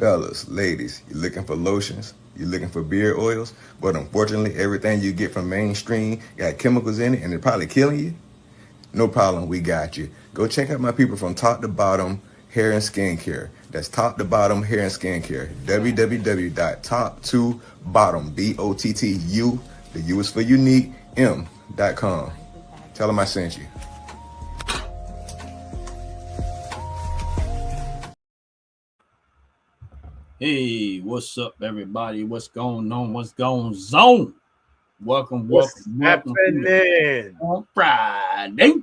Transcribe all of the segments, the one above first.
Fellas, ladies, you looking for lotions? You looking for beard oils? But unfortunately, everything you get from mainstream got chemicals in it and they're probably killing you? No problem, we got you. Go check out my people from Top to Bottom Hair and Skincare. That's Top to Bottom Hair and Skincare. www.top2bottom, BOTTU, the U is for unique, M.com. Tell them I sent you. Hey, what's up, everybody? What's going on? What's going on? Welcome happening? On Friday.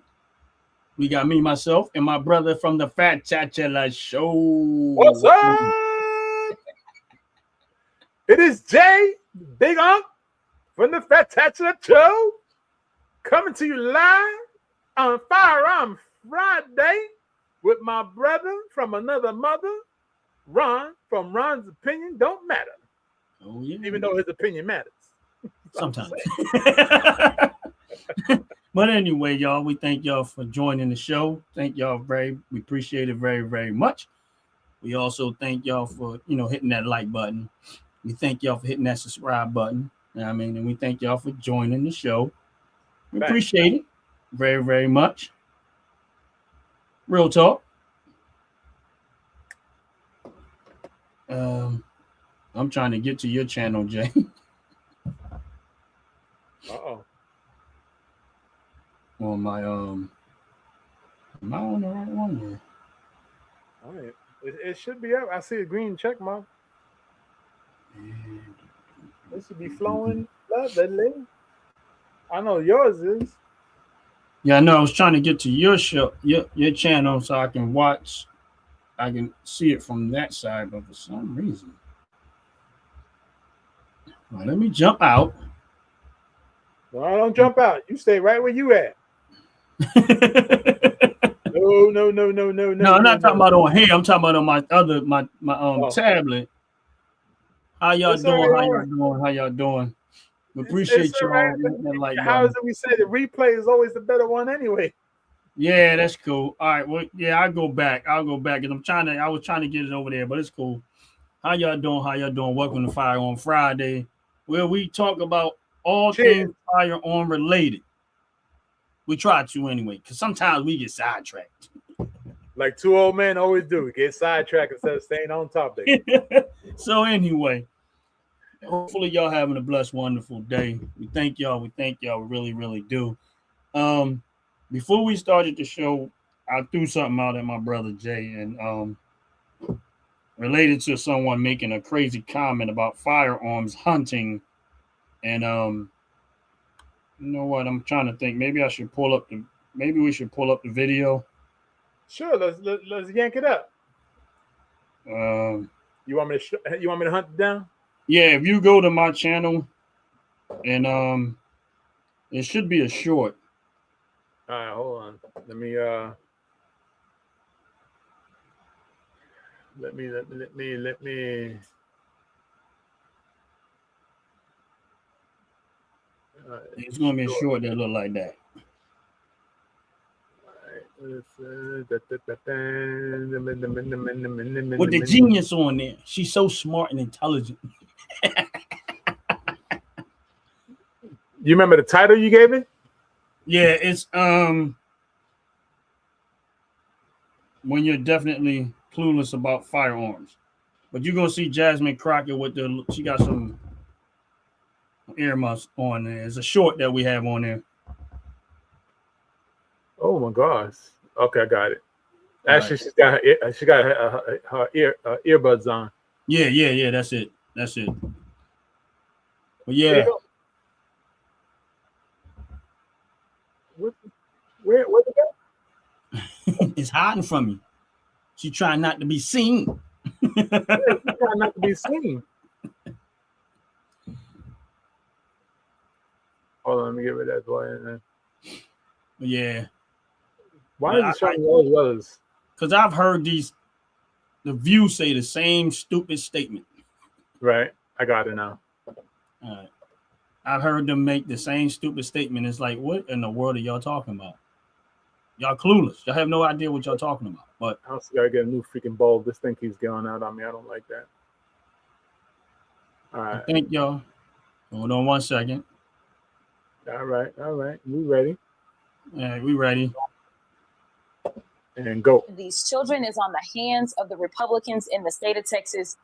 We got me, myself, and my brother from the Fat Chachela Show. What's up? It is Jay, Big Unc, from the Fat Chachela Show, coming to you live on Firearms Friday with my brother from another mother, Ron, from Ron's Opinion Don't Matter. Oh, yeah. Even though his opinion matters. Sometimes. But anyway, y'all, we thank y'all for joining the show. Thank y'all we appreciate it very, very much. We also thank y'all for, hitting that like button. We thank y'all for hitting that subscribe button. And we thank y'all for joining the show. We appreciate it very, very much. Real talk. I'm trying to get to your channel, Jay. Uh-oh. On my am I on the right one here? All right. It should be up. I see a green check mark. This should be flowing lovely. I know yours is. Yeah, I know. I was trying to get to your show, your channel, so I can watch. I can see it from that side, but for some reason, well, let me jump out. No, don't jump out. You stay right where you at. No. No, I'm not talking about on here. I'm talking about on my other my tablet. How y'all doing? How y'all doing? We appreciate you all. How is it we say the replay is always the better one anyway? Yeah, that's cool. All right. Well, yeah, I'll go back. I was trying to get it over there, but it's cool. How y'all doing? Welcome to Firearms Friday, where we talk about all things firearm related. We try to anyway, because sometimes we get sidetracked. Like two old men always do. We get sidetracked instead of staying on topic. So anyway, hopefully y'all having a blessed, wonderful day. We thank y'all. We really, really do. Before we started the show, I threw something out at my brother Jay, and related to someone making a crazy comment about firearms hunting. And you know what? I'm trying to think. Maybe we should pull up the video. Sure, let's yank it up. You want me to hunt it down? Yeah, if you go to my channel, and it should be a short. All right, hold on. Let me It's gonna be a short that look like that. With the genius on there. She's so smart and intelligent. You remember the title you gave it? Yeah, it's when you're definitely clueless about firearms. But you're gonna see Jasmine Crockett she got some earmuffs on there. It's a short that we have on there. Oh my gosh. Okay, I got it. Actually, right. she got her earbuds on. Yeah. That's it. But yeah. Where it go? It's hiding from you. She trying not to be seen. She's trying not to be seen. Hold on, let me get rid of that boy in there. Yeah. Why is it showing all the others? Because I've heard the View say the same stupid statement. Right. I got it now. All right. I've heard them make the same stupid statement. It's like, what in the world are y'all talking about? Y'all clueless. Y'all have no idea what y'all talking about. But I also gotta get a new freaking bulb. This thing keeps going out on me. I don't like that. All I right. think y'all. Hold on 1 second. All right. We ready. All right, we ready. And go. These children is on the hands of the Republicans in the state of Texas,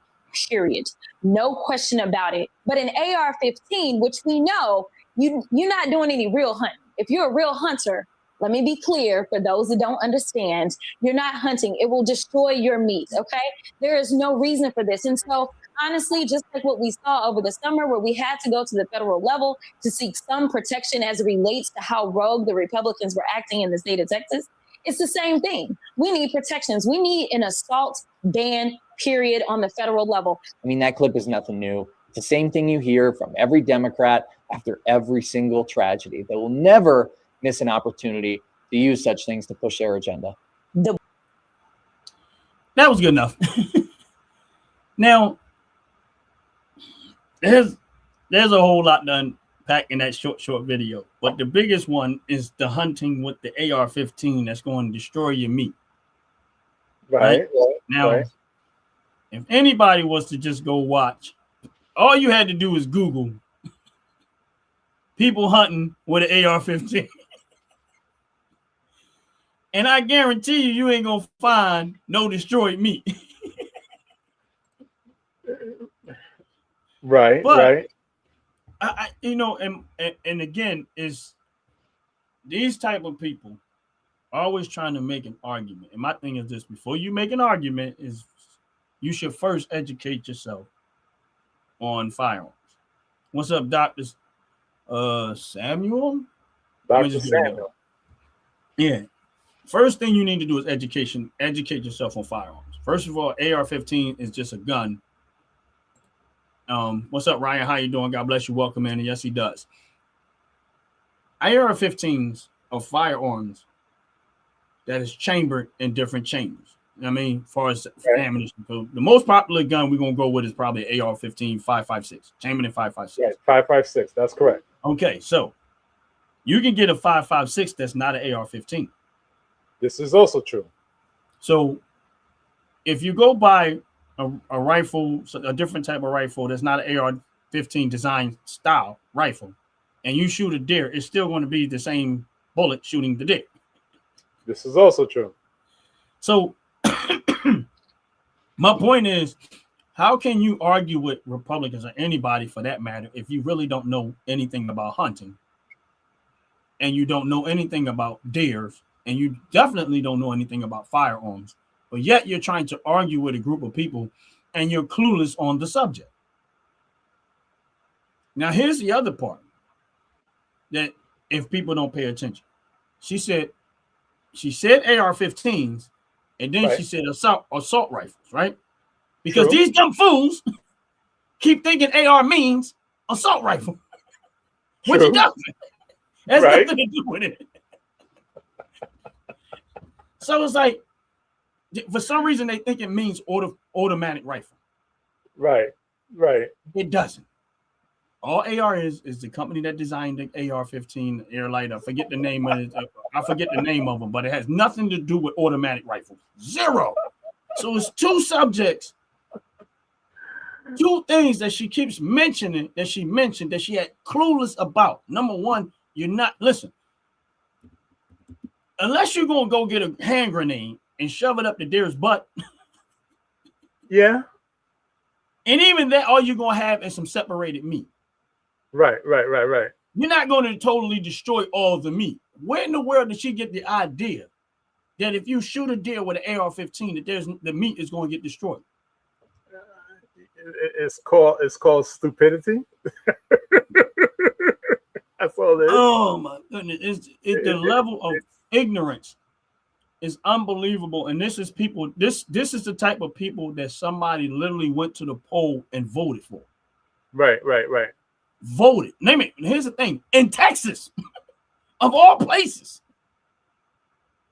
period. No question about it. But an AR-15, which we know, you're not doing any real hunting. If you're a real hunter, let me be clear for those that don't understand, you're not hunting. It will destroy your meat, okay? There is no reason for this. And so, honestly, just like what we saw over the summer where we had to go to the federal level to seek some protection as it relates to how rogue the Republicans were acting in the state of Texas, it's the same thing. We need protections. We need an assault ban, period, on the federal level. I mean, that clip is nothing new. It's the same thing you hear from every Democrat after every single tragedy. They will never miss an opportunity to use such things to push their agenda. That was good enough. Now, there's a whole lot done packed in that short video. But the biggest one is the hunting with the AR-15 that's going to destroy your meat. Right. Now, if anybody was to just go watch, all you had to do is Google people hunting with an AR-15. And I guarantee you ain't going to find no destroyed meat. Right. I and again, is these type of people always trying to make an argument. And my thing is this: before you make an argument, is you should first educate yourself on firearms. What's up, Dr. Samuel? Dr. Samuel. Yeah. First thing you need to do is educate yourself on firearms. First of all, AR-15 is just a gun. What's up, Ryan? How you doing? God bless you. Welcome, man. And yes, he does. AR-15s are firearms that is chambered in different chambers. I mean, as far as ammunition, so the most popular gun we're gonna go with is probably AR-15 5.56, chambered in 5.56. Right, 5.56. That's correct. Okay, so you can get a 5.56 that's not an AR-15. This is also true. So if you go buy a rifle, a different type of rifle that's not an AR-15 design style rifle, and you shoot a deer, it's still going to be the same bullet shooting the deer. This is also true. So my point is, how can you argue with Republicans or anybody for that matter if you really don't know anything about hunting and you don't know anything about deers and you definitely don't know anything about firearms, but yet you're trying to argue with a group of people and you're clueless on the subject? Now, here's the other part that if people don't pay attention, she said AR-15s, and then she said assault rifles, right? Because these dumb fools keep thinking AR means assault rifle, which it doesn't. Has nothing to do with it. So it's like, for some reason, they think it means automatic rifle. Right. It doesn't. All AR is the company that designed the AR-15 Airlight. I forget the name of it. I forget the name of them, but it has nothing to do with automatic rifles. Zero. So it's two subjects, two things that she keeps mentioning, that she mentioned that she had clueless about. Number one, you're not, listen, unless you're going to go get a hand grenade and shove it up the deer's butt. Yeah. And even that, all you're going to have is some separated meat. Right. You're not going to totally destroy all the meat. Where in the world did she get the idea that if you shoot a deer with an AR-15, that the meat is going to get destroyed? It's called stupidity. That's all it is. Oh my goodness! The level of ignorance is unbelievable, and this is people. This is the type of people that somebody literally went to the poll and voted for. Right. Voted. Name it. Here's the thing: in Texas, of all places,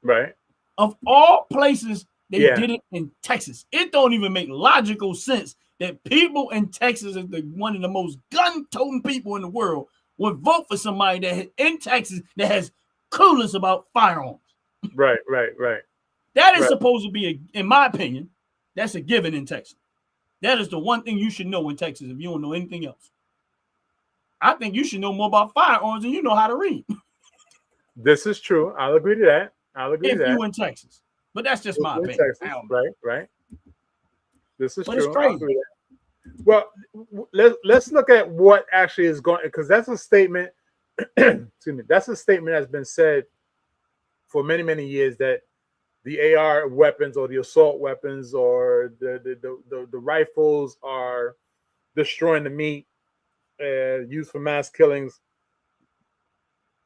right? Of all places, they did it in Texas. It don't even make logical sense that people in Texas is one of the most gun-toting people in the world would vote for somebody that in Texas that has clueless about firearms. Right. That is Right. supposed to be, in my opinion, that's a given in Texas. That is the one thing you should know in Texas if you don't know anything else. I think you should know more about firearms than you know how to read. This is true. I'll agree to that. If you in Texas. But that's just my In opinion. Texas, right. This is But true. it's crazy. I'll agree with that. Well, let's look at what actually is going, because that's a statement. Excuse me. That's a statement that's been said for many years, that the AR weapons or the assault weapons or the rifles are destroying the meat used for mass killings.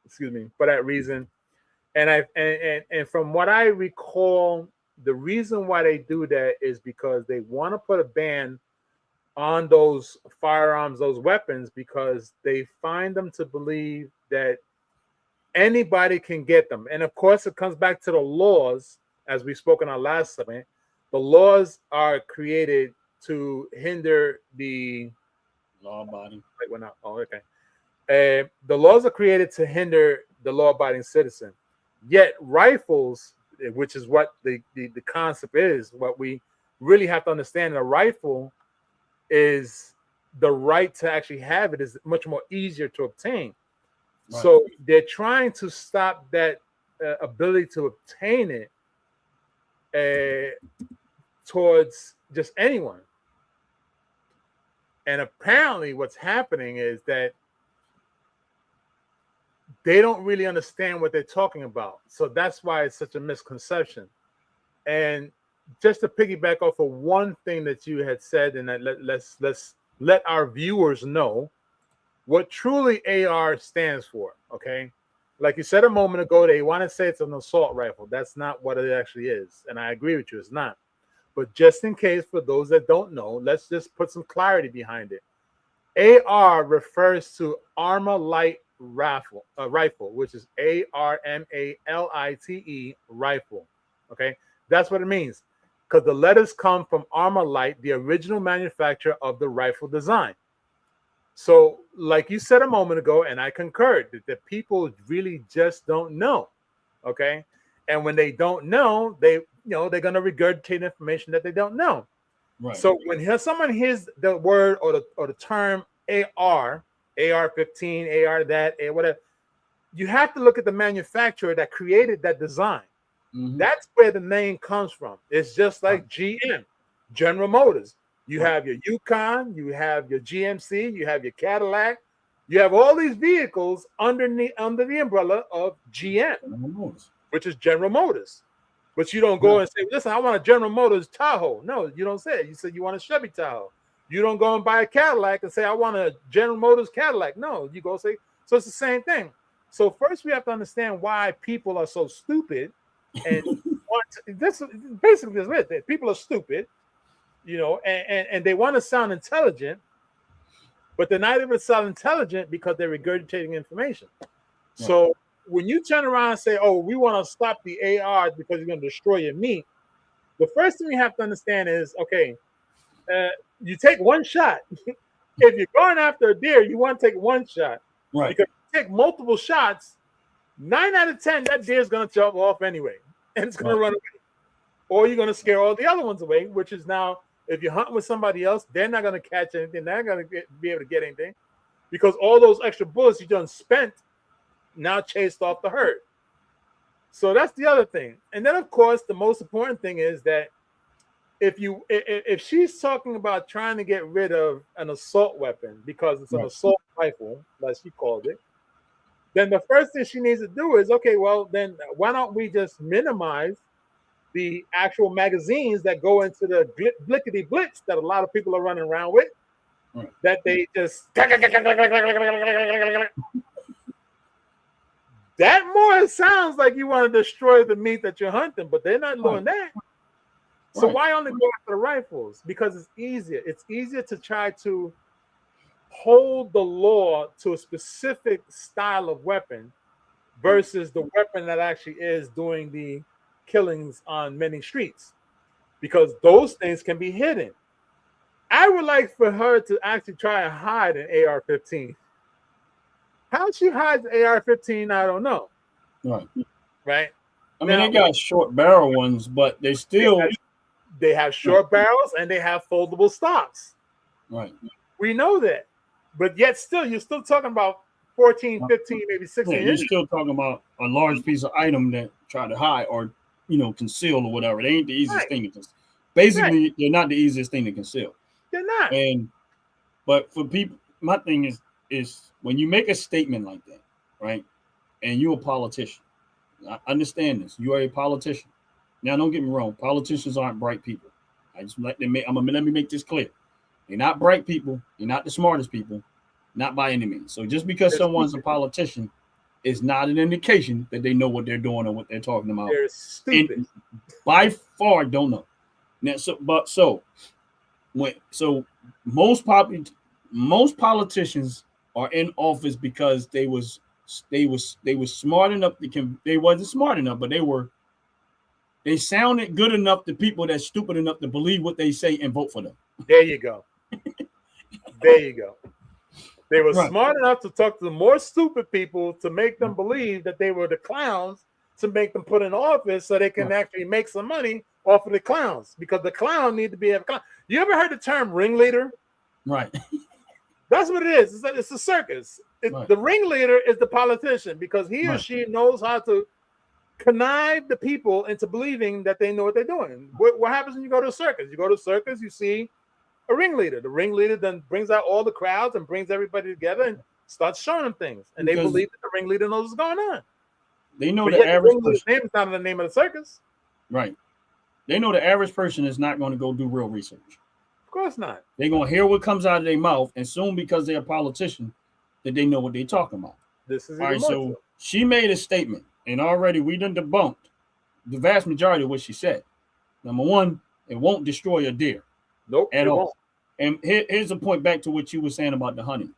Excuse me, for that reason. And from what I recall, the reason why they do that is because they want to put a ban on those firearms, those weapons, because they find them to believe that anybody can get them. And of course, it comes back to the laws, as we spoke in our last segment. The laws are created to hinder the law-abiding. Oh, okay. The laws are created to hinder the law-abiding citizen. Yet rifles, which is what the concept is, what we really have to understand, a rifle is the right to actually have it is much more easier to obtain. Right. So they're trying to stop that ability to obtain it towards just anyone. And apparently what's happening is that they don't really understand what they're talking about. So that's why it's such a misconception. And just to piggyback off of one thing that you had said, and that let's let our viewers know what truly AR stands for, okay? Like you said a moment ago, they want to say it's an assault rifle. That's not what it actually is. And I agree with you, it's not. But just in case, for those that don't know, let's just put some clarity behind it. AR refers to Armor Light Rifle, which is ARMALITE rifle. Okay, that's what it means, because the letters come from Armor Light, the original manufacturer of the rifle design. So, like you said a moment ago, and I concurred, that people really just don't know. Okay, and when they don't know, they're gonna regurgitate information that they don't know. Right. So when someone hears the word or the term AR, AR-15, AR that, whatever, you have to look at the manufacturer that created that design. Mm-hmm. That's where the name comes from. It's just like GM, General Motors. You have your Yukon, you have your GMC, you have your Cadillac, you have all these vehicles under the umbrella of GM, which is General Motors. But you don't go and say, listen, I want a General Motors Tahoe. No, you don't say it. You say you want a Chevy Tahoe. You don't go and buy a Cadillac and say, I want a General Motors Cadillac. No, you go say, so it's the same thing. So first we have to understand why people are so stupid. And this basically is it. People are stupid, and they want to sound intelligent, but they're not able to sound intelligent because they're regurgitating information. Right. So when you turn around and say, oh, we want to stop the ARs because you're going to destroy your meat, the first thing you have to understand is, okay, you take one shot. If you're going after a deer, you want to take one shot. Right. Because if you take multiple shots, 9 out of 10, that deer is going to jump off anyway, and it's going to run away. Or you're going to scare all the other ones away, which is now, if you're hunting with somebody else, they're not going to catch anything. They're not going to be able to get anything, because all those extra bullets you done spent now chased off the herd. So that's the other thing. And then, of course, the most important thing is that if she's talking about trying to get rid of an assault weapon because it's an assault rifle, like she called it, then the first thing she needs to do is, okay, well, then why don't we just minimize the actual magazines that go into the blickety blitz that a lot of people are running around with, that they just that more sounds like you want to destroy the meat that you're hunting, but they're not doing that. So why only go after the rifles? Because it's easier. It's easier to try to hold the law to a specific style of weapon versus the weapon that actually is doing the killings on many streets, because those things can be hidden. I would like for her to actually try and hide an AR-15. How she hides an AR-15, I don't know. Right. I mean, they got short barrel ones, but they still they have short barrels and they have foldable stocks. right. We know that, but yet still, you're still talking about 14, 15, maybe 16 Yeah, you're inches. still talking about a large piece of item that try to hide or conceal or whatever. They ain't the easiest thing to conceal. Basically, they're not the easiest thing to conceal. They're not. But for people, my thing is when you make a statement like that, right? And you're a politician. I understand this. You are a politician. Now, don't get me wrong. Politicians aren't bright people. Let me make this clear. They're not bright people. They're not the smartest people. Not by any means. So just because someone's a politician is not an indication that they know what they're doing or what they're talking about. They're stupid. And by far, don't know. Now, most politicians are in office because they was smart enough they wasn't smart enough, but they sounded good enough to people that's stupid enough to believe what they say and vote for them. There you go. There you go. They were smart enough to talk to the more stupid people to make them believe that they were the clowns to make them put in office so they can actually make some money off of the clowns, because the clown need to be a clown. You ever heard the term ringleader? Right. That's what it is. It's a circus. The ringleader is the politician because he or she knows how to connive the people into believing that they know what they're doing. What happens when you go to a circus? You go to a circus, you see a ringleader. The ringleader then brings out all the crowds and brings everybody together and starts showing them things. And they believe that the ringleader knows what's going on. They know the average person. Name is not the name of the circus. Right. They know the average person is not going to go do real research. Of course not. They're going to hear what comes out of their mouth and assume because they're a politician that they know what they're talking about. This is all right. So she made a statement, and already we done debunked the vast majority of what she said. Number one, it won't destroy a deer. Nope. At all. And here's a point back to what you were saying about the hunting.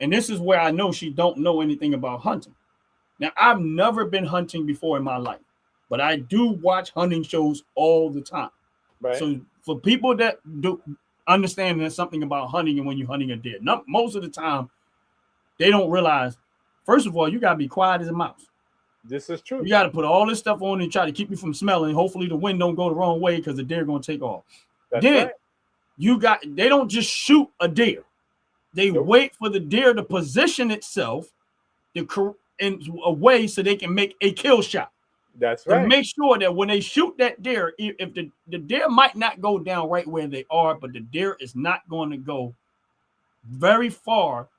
And this is where I know she don't know anything about hunting. Now, I've never been hunting before in my life, but I do watch hunting shows all the time. Right. So for people that do understand there's something about hunting and when you're hunting a deer, most of the time they don't realize, first of all, you got to be quiet as a mouse. This is true. You got to put all this stuff on and try to keep you from smelling. Hopefully the wind don't go the wrong way because the deer going to take off. That's then right. They don't just shoot a deer. They wait for the deer to position itself in a way so they can make a kill shot. That's right. To make sure that when they shoot that deer, if the deer might not go down right where they are, but the deer is not going to go very far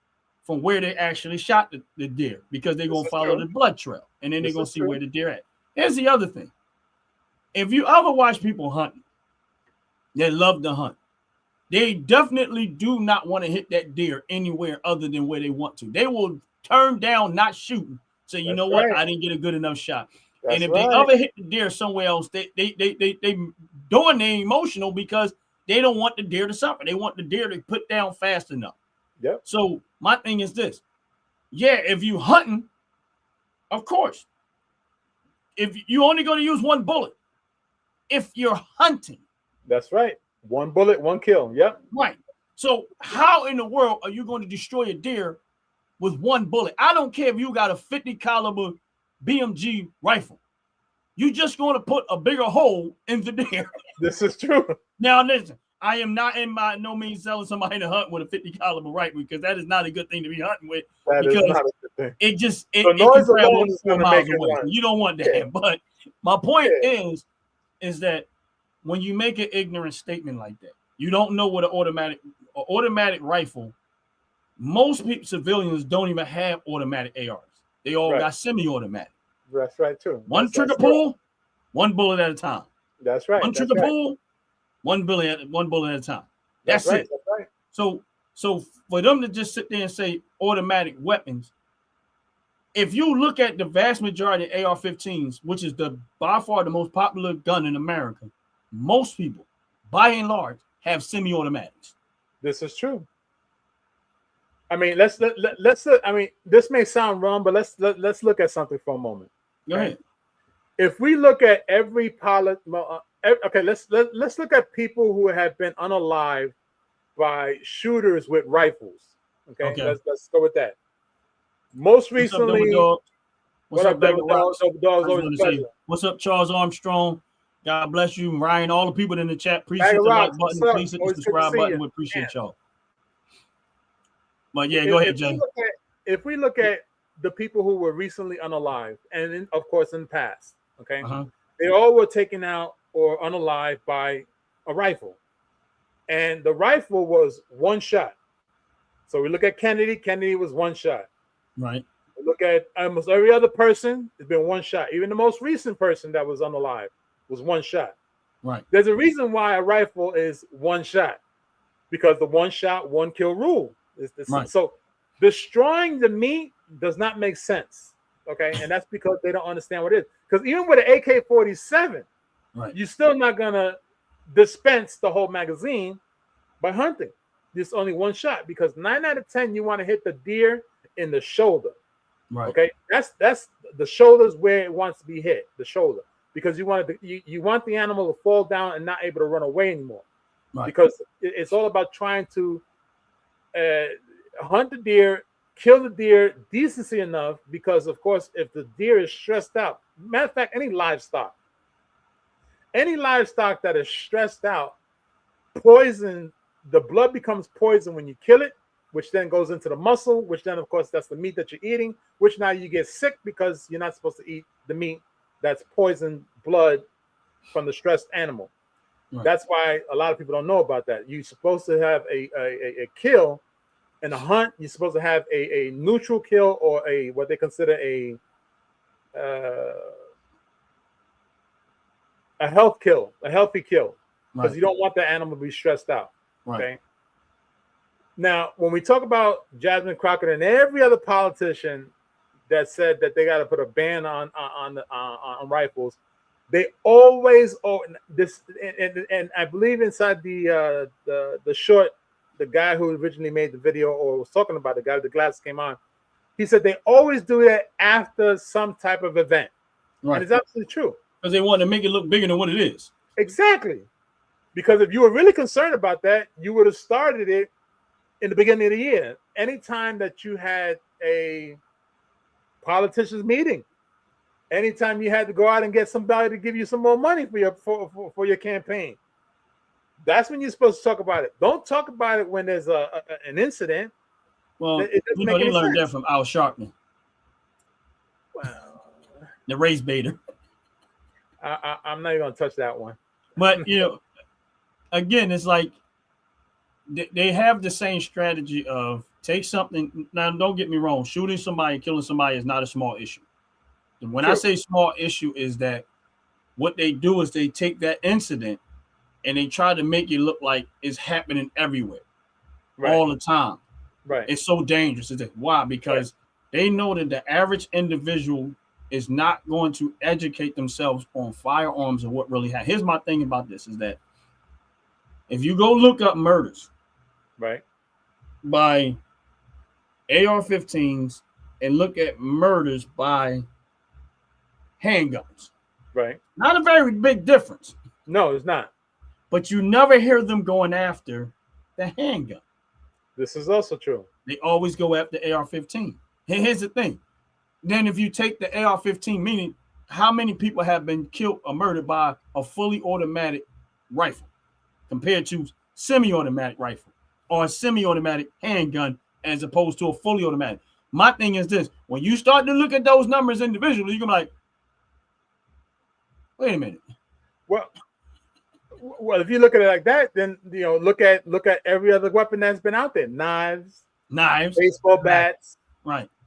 from where they actually shot the deer because they're going to follow the blood trail and then they're going to see where the deer at. Here's the other thing. If you ever watch people hunting, they love to hunt. They definitely do not want to hit that deer anywhere other than where they want to. They will turn down not shooting. So you know what? I didn't get a good enough shot. And if they ever hit the deer somewhere else, they doing the emotional because they don't want the deer to suffer. They want the deer to put down fast enough. Yep. So my thing is this. Yeah, if you hunting, of course. If you only going to use one bullet, if you're hunting. That's right. One bullet, one kill. Yep. Right. So how in the world are you going to destroy a deer with one bullet? I don't care if you got a 50 caliber BMG rifle. You're just going to put a bigger hole in the deer. This is true. Now listen, I am not in by no means telling somebody to hunt with a 50 caliber rifle because that is not a good thing to be hunting with. That is not a good thing. It just the noise alone is going to make it run. You don't want that. Yeah. But my point is that when you make an ignorant statement like that, you don't know what an automatic rifle. Most people, civilians, don't even have automatic ARs. They all got semi-automatic. That's right too. One trigger pull, one bullet at a time. That's right. One trigger pull, one bullet at a time. That's it. That's right. So for them to just sit there and say automatic weapons, if you look at the vast majority of AR-15s, which is by far the most popular gun in America, most people, by and large, have semi-automatics. This is true. I mean, let's. I mean, this may sound wrong, but let's look at something for a moment. Go ahead. If we look at every pilot, okay, let's look at people who have been unalived by shooters with rifles. Okay. Let's go with that. Most recently, What's What up, up, Bagger Double Rocks? Dog? Double Dog's I just always want a to say, pleasure. what's up, Charles Armstrong? God bless you, Ryan. All the people in the chat. Please Bagger hit the like Rocks, button. what's up? Please hit the Always good to subscribe see button. you. We appreciate Man. y'all. But yeah, go ahead, Jay. If we look at the people who were recently unalived, and of course in the past, okay, they all were taken out or unalived by a rifle, and the rifle was one shot. So we look at Kennedy. Kennedy was one shot. Right. We look at almost every other person. It's been one shot. Even the most recent person that was unalived was one shot. Right. There's a reason why a rifle is one shot, because the one shot, one kill rule. Right. So destroying the meat does not make sense. Okay. And that's because they don't understand what it is. Because even with an AK-47, right, you're still not going to dispense the whole magazine by hunting. It's only one shot, because 9 out of 10, you want to hit the deer in the shoulder. right. Okay. That's the shoulder's where it wants to be hit, the shoulder, because you want the animal to fall down and not able to run away anymore. Right. Because it's all about trying to hunt the deer, kill the deer decency enough, because of course if the deer is stressed out, matter of fact, any livestock that is stressed out, poison, the blood becomes poison when you kill it, which then goes into the muscle, which then of course that's the meat that you're eating, which now you get sick because you're not supposed to eat the meat that's poisoned blood from the stressed animal. Right. That's why a lot of people don't know about that. You're supposed to have a kill and a hunt. You're supposed to have a neutral kill, or a what they consider a health kill, a healthy kill, because you don't want the animal to be stressed out. Right. Okay. Now, when we talk about Jasmine Crockett and every other politician that said that they got to put a ban on rifles, they always this, and I believe inside the short, the guy who originally made the video or was talking about, the guy with the glasses came on, he said they always do that after some type of event. Right. And it's absolutely true. Because they want to make it look bigger than what it is. Exactly. Because if you were really concerned about that, you would have started it in the beginning of the year. Anytime that you had a politicians meeting, anytime you had to go out and get somebody to give you some more money for your campaign, that's when you're supposed to talk about it. Don't talk about it when there's an incident. Well, they learned that from Al Sharpton. Wow. The race baiter. I'm not even going to touch that one. But, again, it's like they have the same strategy of take something. Now, don't get me wrong. Shooting somebody, killing somebody is not a small issue. And when I say small issue, is that what they do is they take that incident and they try to make it look like it's happening everywhere, all the time. Right. It's so dangerous. Why? Because they know that the average individual is not going to educate themselves on firearms and what really happened. Here's my thing about this is that if you go look up murders by AR-15s and look at murders by handguns, not a very big difference. No, it's not. But you never hear them going after the handgun. This is also true. They always go after AR-15. Here's the thing. Then if you take the AR-15, meaning how many people have been killed or murdered by a fully automatic rifle compared to semi-automatic rifle or a semi-automatic handgun as opposed to a fully automatic. My thing is this. When you start to look at those numbers individually, you're going to be like, wait a minute. Well, if you look at it like that, then look at every other weapon that's been out there: knives, baseball bats,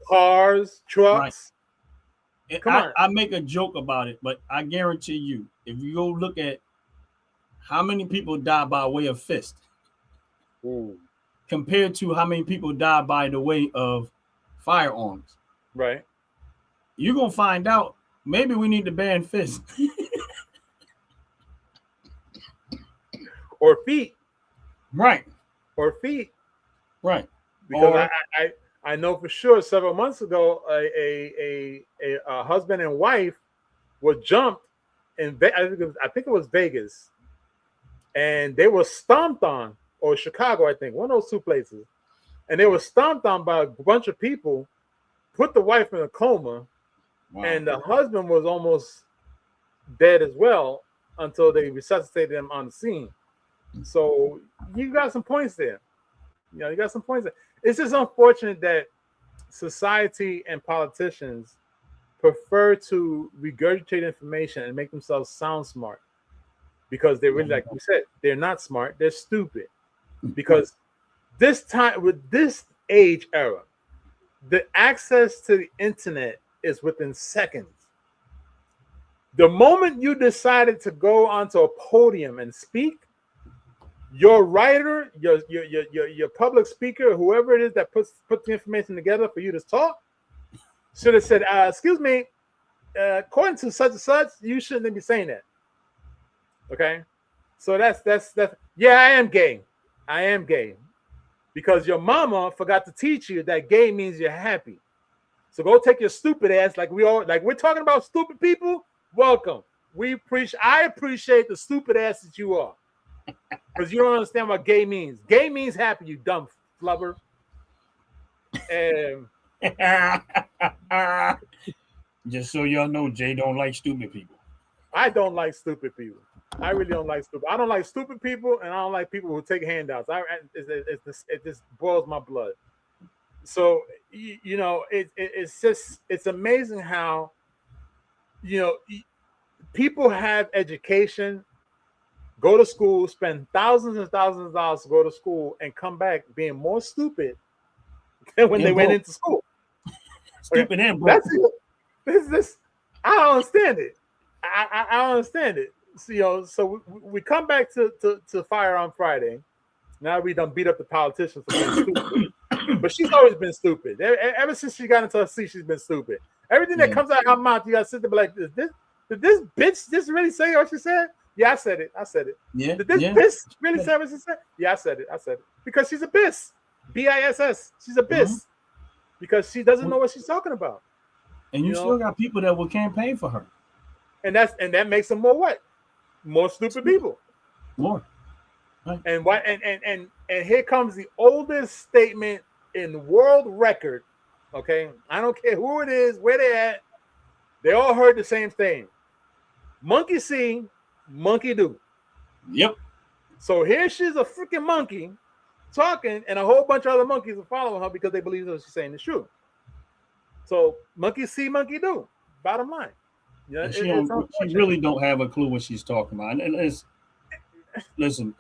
cars, trucks. Right. Come on. I make a joke about it, but I guarantee you, if you go look at how many people die by way of fist, compared to how many people die by the way of firearms, you're gonna find out maybe we need to ban fists. Or feet. Or feet. Because I know for sure several months ago a husband and wife were jumped in I think it was Vegas, and they were stomped on, or Chicago, I think, one of those two places, and they were stomped on by a bunch of people, put the wife in a coma, Wow. And the husband was almost dead as well until they resuscitated him on the scene. So you got some points there. You know, you got some points there. It's just unfortunate that society and politicians prefer to regurgitate information and make themselves sound smart, because they really, like we said, they're not smart, they're stupid. Because this time, with this age era, the access to the internet is within seconds. The moment you decided to go onto a podium and speak, your writer, your public speaker, whoever it is that puts the information together for you to talk, should have said, excuse me, according to such and such, you shouldn't be saying that. Okay? So that's yeah, I am gay. I am gay. Because your mama forgot to teach you that gay means you're happy. So go take your stupid ass, we're talking about stupid people. Welcome. I appreciate the stupid ass that you are. Because you don't understand what gay means. Gay means happy, you dumb flubber. Just so y'all know, Jay don't like stupid people. I don't like stupid people. I really don't like stupid. I don't like stupid people, and I don't like people who take handouts. It just boils my blood. So you know, it's amazing how, you know, people have education, go to school, spend thousands and thousands of dollars to go to school, and come back being more stupid than when they went into school. Stupid and broke. This I don't understand it. I don't understand it. So, you know, so we come back to Firearms Friday. Now we done beat up the politicians for being stupid. But she's always been stupid. Ever since she got into her seat, she's been stupid. Everything that comes out of her mouth, you gotta sit there and be like, did this bitch just really say what she said? Yeah, I said it. Yeah. Did this bitch really say what she said? Yeah, I said it. Because she's a biss. B-I-S-S. She's a biss. Because she doesn't know what she's talking about. And you still got people that will campaign for her. And that makes them more what? More stupid people. More. Right. And what? And here comes the oldest statement in world record. Okay, I don't care who it is, where they at. They all heard the same thing. Monkey see, monkey do. Yep. So here she's a freaking monkey talking, and a whole bunch of other monkeys are following her because they believe that she's saying the truth. So monkey see, monkey do. Bottom line. Yeah, she really don't have a clue what she's talking about. And listen,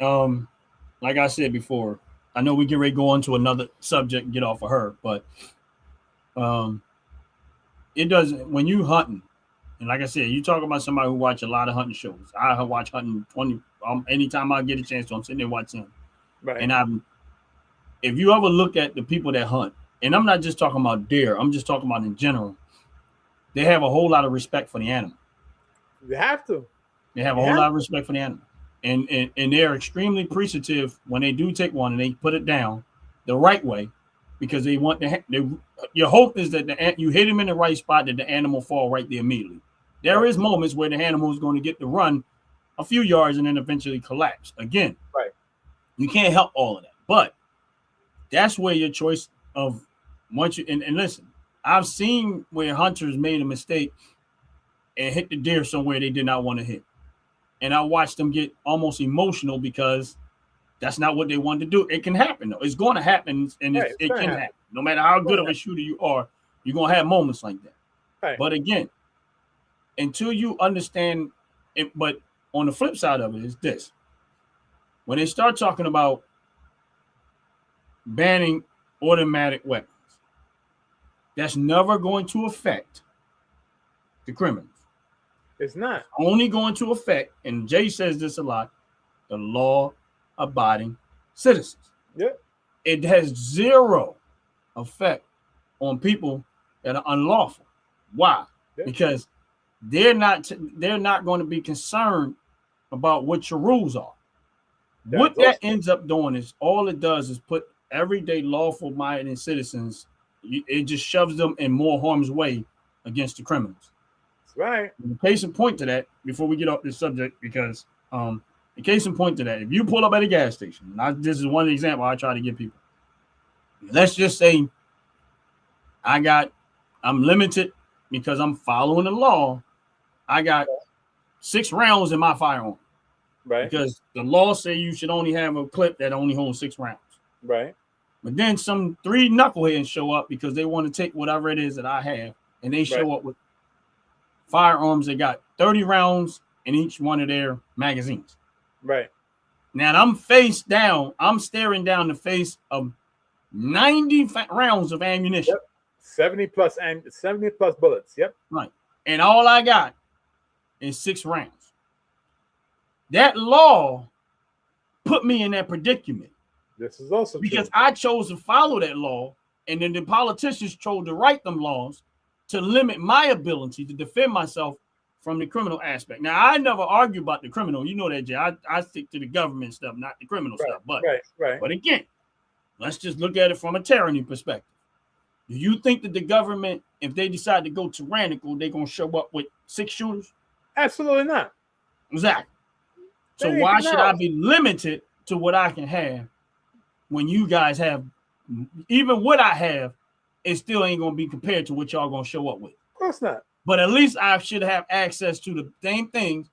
like I said before, I know we get ready to go on to another subject and get off of her, but it doesn't, when you hunting, and like I said, you talk about somebody who watch a lot of hunting shows. I watch hunting 20 anytime I get a chance to, I'm sitting there watching them. Right. And if you ever look at the people that hunt, and I'm not just talking about deer, I'm just talking about in general, they have a whole lot of respect for the animal. You have to. They have a whole lot of respect for the animal. And they're extremely appreciative when they do take one and they put it down the right way, because they want your hope is that you hit him in the right spot, that the animal fall right there immediately. There is moments where the animal is going to get to run a few yards and then eventually collapse again. Right. You can't help all of that, but that's where your choice of once you and listen, I've seen where hunters made a mistake and hit the deer somewhere they did not want to hit. And I watched them get almost emotional because that's not what they wanted to do. It can happen, though. It's going to happen, and it can happen. No matter how good of a shooter you are, you're going to have moments like that. Right. But again, until you understand it, but on the flip side of it is this. When they start talking about banning automatic weapons, that's never going to affect the criminals. It's not. It's only going to affect, and Jay says this a lot, the law-abiding citizens. Yeah. It has zero effect on people that are unlawful. Why? Yeah. Because they're not going to be concerned about what your rules are. What that ends up doing is all it does is put everyday lawful-minded citizens, it just shoves them in more harm's way against the criminals. That's right. In case in point to that, before we get off this subject, because in case in point to that, if you pull up at a gas station, and this is one example I try to give people. Let's just say I'm limited because I'm following the law, I got 6 rounds in my firearm. Right. Because the law say you should only have a clip that only holds 6 rounds. Right. But then some 3 knuckleheads show up because they want to take whatever it is that I have, and they show up with firearms that got 30 rounds in each one of their magazines. Right. Now I'm face down. I'm staring down the face of 90 rounds of ammunition. Yep. 70 plus bullets. Yep. Right. And all I got is 6 rounds. That law put me in that predicament. This is also because true. I chose to follow that law, and then the politicians chose to write them laws to limit my ability to defend myself from the criminal aspect. Now, I never argue about the criminal. You know that, Jay. I stick to the government stuff, not the criminal stuff. But again, let's just look at it from a tyranny perspective. Do you think that the government, if they decide to go tyrannical, they're going to show up with 6 shooters? Absolutely not. Exactly. So why should I be limited to what I can have when you guys have, even what I have, it still ain't going to be compared to what y'all going to show up with? Of course not. But at least I should have access to the same things,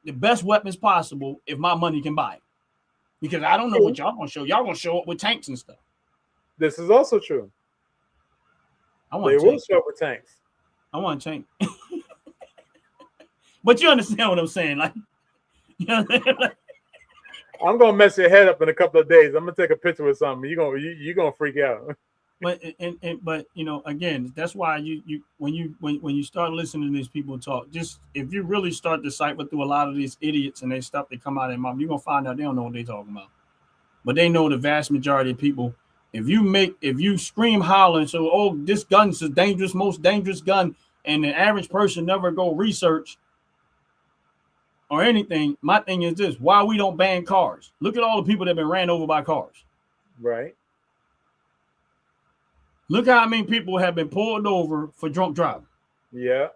the best weapons possible, if my money can buy it. Because I don't know what y'all going to show. Y'all going to show up with tanks and stuff. This is also true. They will show up with tanks. I want a tank. But you understand what I'm saying? Like, you know what I'm saying? Like, I'm gonna mess your head up in a couple of days. I'm gonna take a picture with something. You're gonna freak out. But you know, again, that's why when you start listening to these people talk, just if you really start to cipher through a lot of these idiots and they stuff that come out of their mouth, you're gonna find out they don't know what they're talking about. But they know the vast majority of people. If you scream hollering, so this gun's the most dangerous gun, and the average person never go research or anything. My thing is this: why we don't ban cars? Look at all the people that have been ran over by cars. Right. Look how many people have been pulled over for drunk driving. Yeah.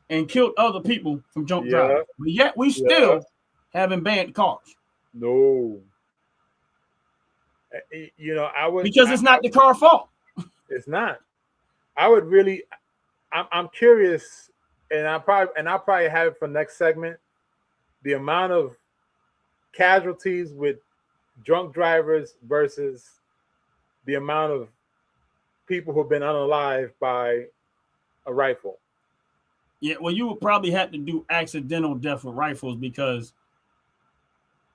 And killed other people from drunk driving. But yet we still haven't banned cars. No. You know, because it's not the car's fault. It's not. I would really. I'm curious, and I'll probably have it for next segment. The amount of casualties with drunk drivers versus the amount of people who've been unalived by a rifle. Yeah, well, you would probably have to do accidental death with rifles because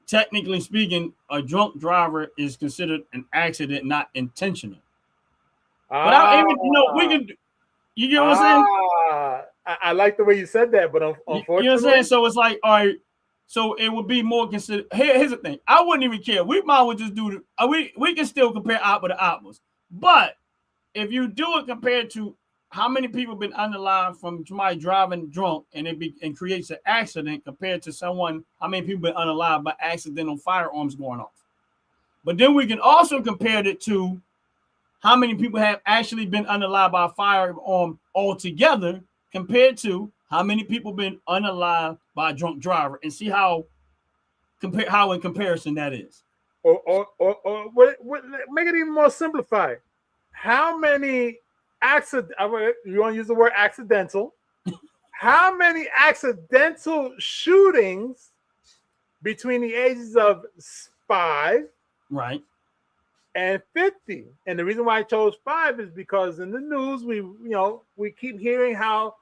technically speaking, a drunk driver is considered an accident, not intentional. But we can. You know what I'm saying? I like the way you said that, but unfortunately, you know what I'm saying. So it's like, all right. So it would be more considered. Here's the thing: I wouldn't even care. We might well just do we can still compare oppa to oppas, but if you do it compared to how many people been unalive from somebody driving drunk and creates an accident compared to how many people been unalive by accidental firearms going off. But then we can also compare it to how many people have actually been unalive by a firearm altogether compared to how many people been unalive by a drunk driver, and see how in comparison that is. Or make it even more simplified. How many you want to use the word accidental? How many accidental shootings between the ages of 5 and 50? And the reason why I chose 5 is because in the news we keep hearing how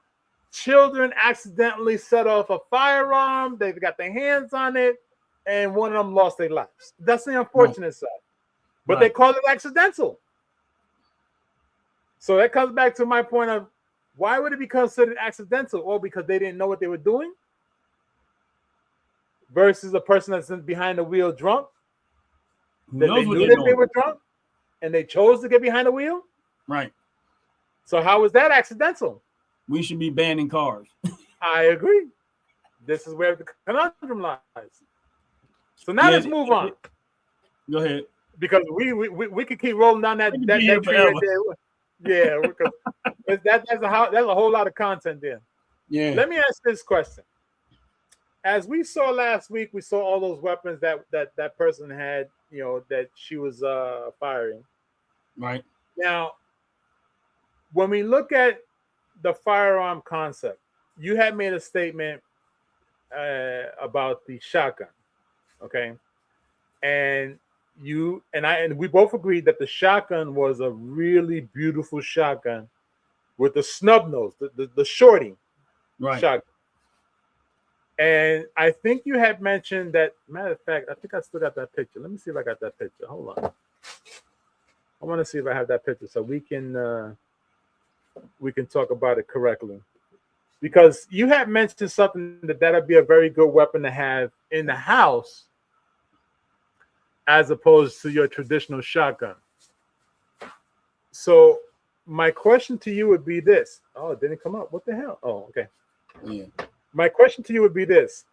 children accidentally set off a firearm. They've got their hands on it, and one of them lost their lives. That's the unfortunate side. But they call it accidental. So that comes back to my point of why would it be considered accidental? Or because they didn't know what they were doing? Versus a person that's behind the wheel drunk? That they knew that they were drunk and they chose to get behind the wheel? Right. So how was that accidental? We should be banning cars. I agree. This is where the conundrum lies. So now let's move on. Go ahead. Because we could keep rolling down that tree right there. Yeah, because that's a whole lot of content there. Yeah. Let me ask this question. As we saw last week, we saw all those weapons that person had, that she was firing. Right. Now, when we look at the firearm concept. You had made a statement about the shotgun, okay? And you and I and we both agreed that the shotgun was a really beautiful shotgun with the snub nose, the shorty shotgun. And I think you had mentioned that. Matter of fact, I think I still got that picture. Let me see if I got that picture. Hold on. I want to see if I have that picture so we can talk about it correctly. Because you had mentioned something that'd be a very good weapon to have in the house, as opposed to your traditional shotgun. So my question to you would be this. Oh, it didn't come up. What the hell? Oh, okay. Yeah. My question to you would be this.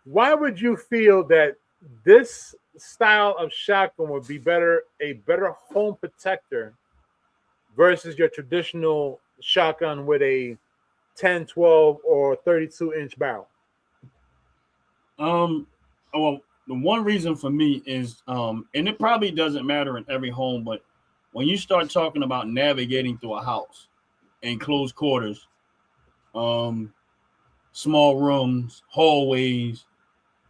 Why would you feel that this style of shotgun would be a better home protector versus your traditional shotgun with a 10, 12, or 32-inch barrel? Well, the one reason for me is, and it probably doesn't matter in every home, but when you start talking about navigating through a house in close quarters, small rooms, hallways,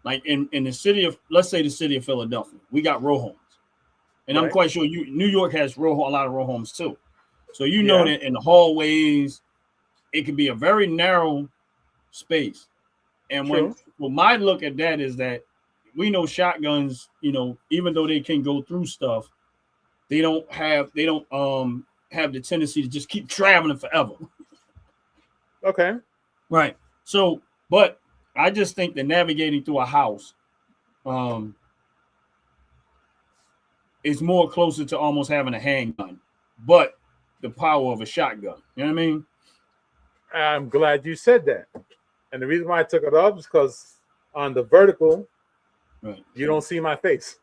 like in the city of, let's say the city of Philadelphia, we got row homes. And I'm quite sure New York has a lot of row homes too. So you know that in the hallways, it can be a very narrow space. And when my look at that is that we know shotguns, even though they can go through stuff, they don't have the tendency to just keep traveling forever. Okay. Right. So, but I just think that navigating through a house is more closer to almost having a handgun, but the power of a shotgun. You know what I mean? I'm glad you said that. And the reason why I took it off is because on the vertical, you don't see my face.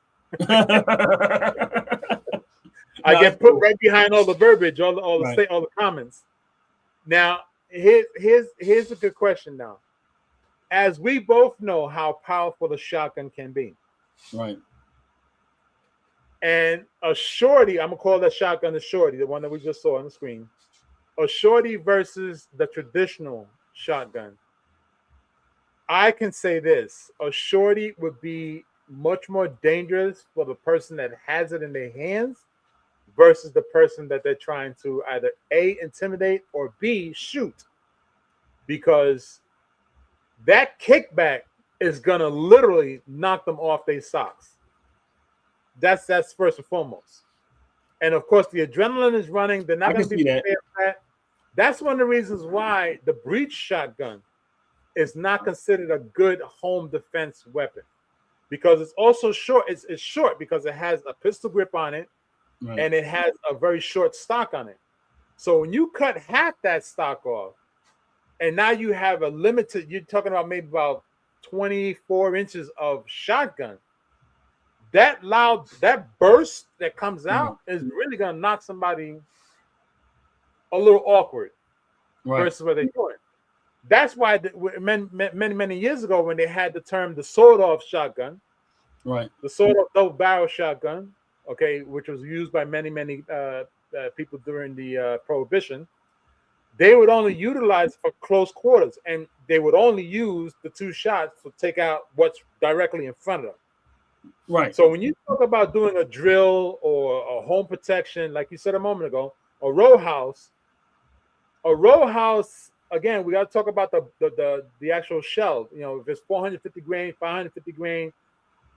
I get put right behind all the verbiage, all the comments. Now, here's a good question now. As we both know how powerful a shotgun can be. Right. And a shorty, I'm gonna call that shotgun a shorty, the one that we just saw on the screen. A shorty versus the traditional shotgun. I can say this: a shorty would be much more dangerous for the person that has it in their hands versus the person that they're trying to either A, intimidate, or B, shoot. Because that kickback is gonna literally knock them off their socks. That's first and foremost. And of course, the adrenaline is running. They're not going to be prepared for that. That's one of the reasons why the breech shotgun is not considered a good home defense weapon, because it's also short. It's short because it has a pistol grip on it, and it has a very short stock on it. So when you cut half that stock off, and now you have a limited, you're talking about maybe about 24 inches of shotgun. That burst that comes out is really going to knock somebody a little awkward versus what they're doing. That's why many years ago, when they had the term the sawed-off shotgun, the sawed-off double barrel shotgun, which was used by many people during the Prohibition, they would only utilize for close quarters, and they would only use the two shots to take out what's directly in front of them. Right. So when you talk about doing a drill or a home protection, like you said a moment ago, a row house, again, we got to talk about the actual shell. If it's 450 grain, 550 grain,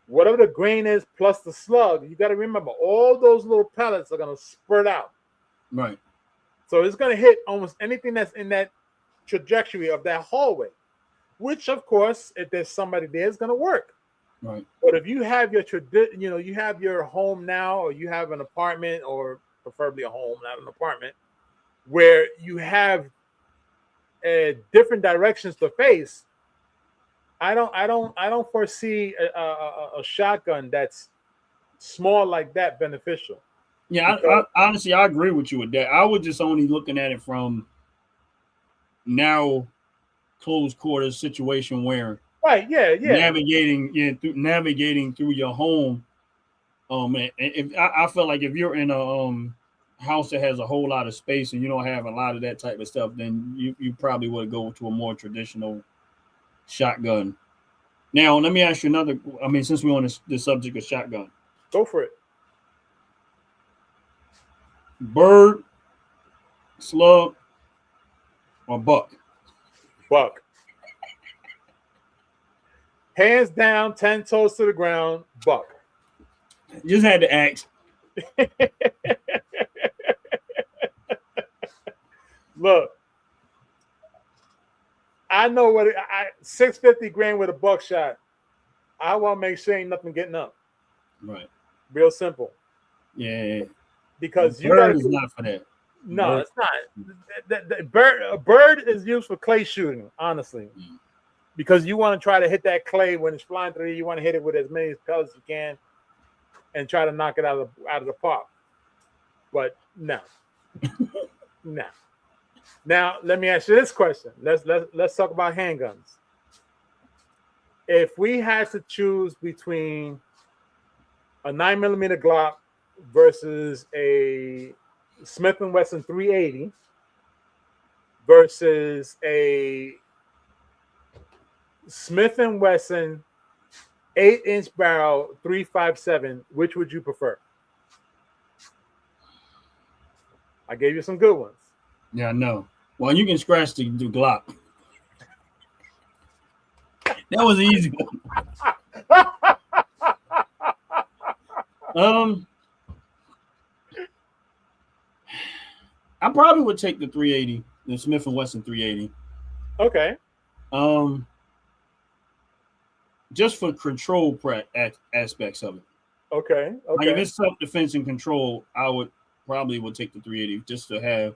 whatever the grain is plus the slug, you got to remember all those little pellets are going to spurt out. Right. So it's going to hit almost anything that's in that trajectory of that hallway, which of course, if there's somebody there, is going to work. Right. But if you have you have your home now, or you have an apartment, or preferably a home, not an apartment, where you have different directions to face, I don't foresee a shotgun that's small like that beneficial. Yeah, I honestly, I agree with you with that. I was just only looking at it from narrow, close quarters situation where navigating through your home. And if I feel like if you're in house that has a whole lot of space and you don't have a lot of that type of stuff, then you probably would go to a more traditional shotgun. Now, let me ask you another. I mean, since we're on the subject of shotgun, Go for it. bird, slug, or buck? Buck. Hands down, 10 toes to the ground, buck. Just had to ask. Look, I know what 650 grand with a buckshot. I want to make sure ain't nothing getting up. Right. Real simple. Yeah. Because you bird got is not for that. no, bird. it's not. A bird is used for clay shooting, honestly. Mm. Because you want to try to hit that clay when it's flying through. You want to hit it with as many pellets as you can, and try to knock it out of the park. But no, no. Now let me ask you this question. Let's talk about handguns. If we had to choose between a 9mm Glock versus a Smith & Wesson 380 versus a Smith & Wesson 8-inch barrel 357, which would you prefer? I gave you some good ones. Yeah, I know. Well, you can scratch the Glock. That was an easy one. I probably would take the 380, the Smith & Wesson 380. Okay. Just for control aspects of it. Okay. Like if it's self-defense and control, I would probably take the 380 just to have,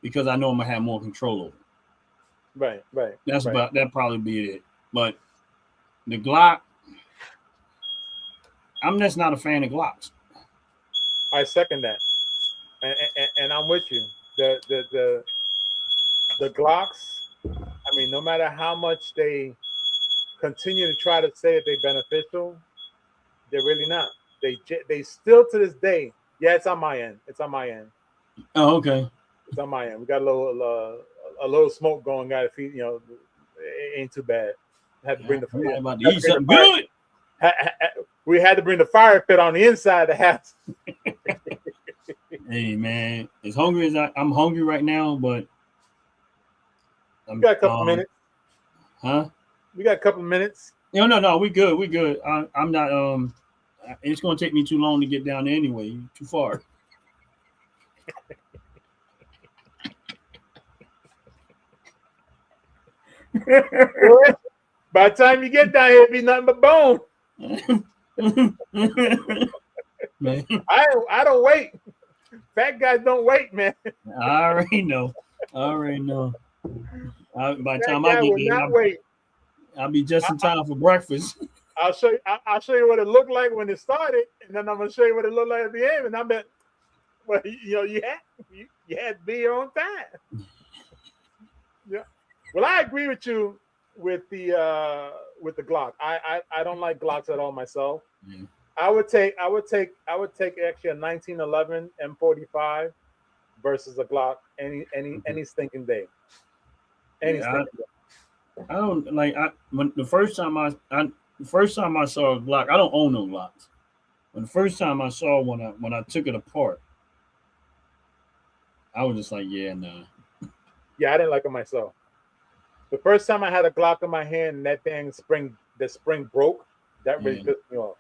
because I know I'm gonna have more control over it. Right. That's about that probably be it. But the Glock, I'm just not a fan of Glocks. I second that, and I'm with you. The Glocks. I mean, no matter how much they continue to try to say that they're beneficial, they're really not. They still to this day. Yeah, it's on my end. Oh, okay. It's on my end. We got a little smoke going. Got to feed. It ain't too bad. Had to bring the about to eat something good. We had to bring the fire pit on the inside of the house. Hey man, as hungry as I'm hungry right now, but we got a couple minutes. Huh? We got a couple minutes. No. We good. I'm not. It's gonna take me too long to get down there anyway. Too far. By the time you get down here, it'll be nothing but bone. Man. I don't wait. Fat guys don't wait, man. I already know. By the time I get there, I'll be just in time for breakfast. I'll show you what it looked like when it started, and then I'm gonna show you what it looked like at the end. And I bet, well, you had to be here on time. Yeah. Well, I agree with you with the Glock. I don't like Glocks at all myself. Yeah. I would take actually a 1911 M45 versus a Glock any stinking day. I don't like when the first time I saw a Glock. I don't own no Glocks. When the first time I saw when I took it apart, I was just like, yeah, nah. Yeah, I didn't like it myself. The first time I had a Glock in my hand and that thing the spring broke, that really pissed me off.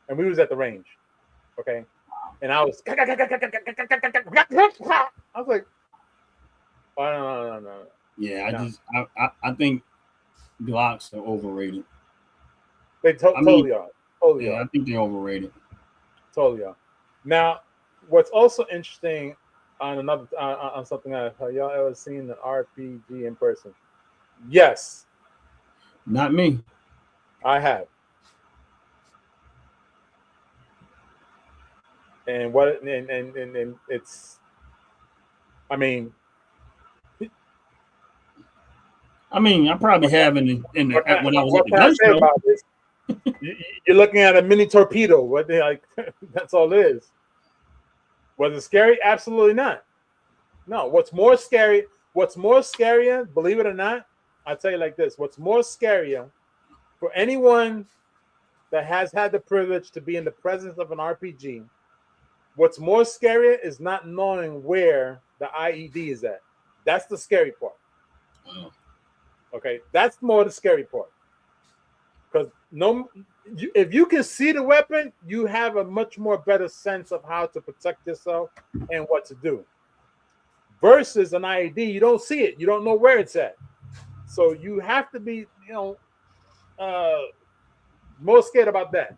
And we was at the range, okay? And I was like, oh, no. Yeah, I think Glocks are overrated. They totally are. I think they're overrated. Totally are. Now, what's also interesting on something else, have y'all ever seen an RPG in person? Yes. Not me. I have. And it's, I mean, I probably have when I was at the gun show. About this, you're looking at a mini torpedo. What they like? That's all it is. Was it scary? Absolutely not. No. What's more scarier, believe it or not, I'll tell you like this. What's more scarier for anyone that has had the privilege to be in the presence of an RPG, what's more scarier is not knowing where the IED is at. That's the scary part. Okay, that's more the scary part. Because if you can see the weapon, you have a much more better sense of how to protect yourself and what to do. Versus an IED, you don't see it, you don't know where it's at. So you have to be, more scared about that.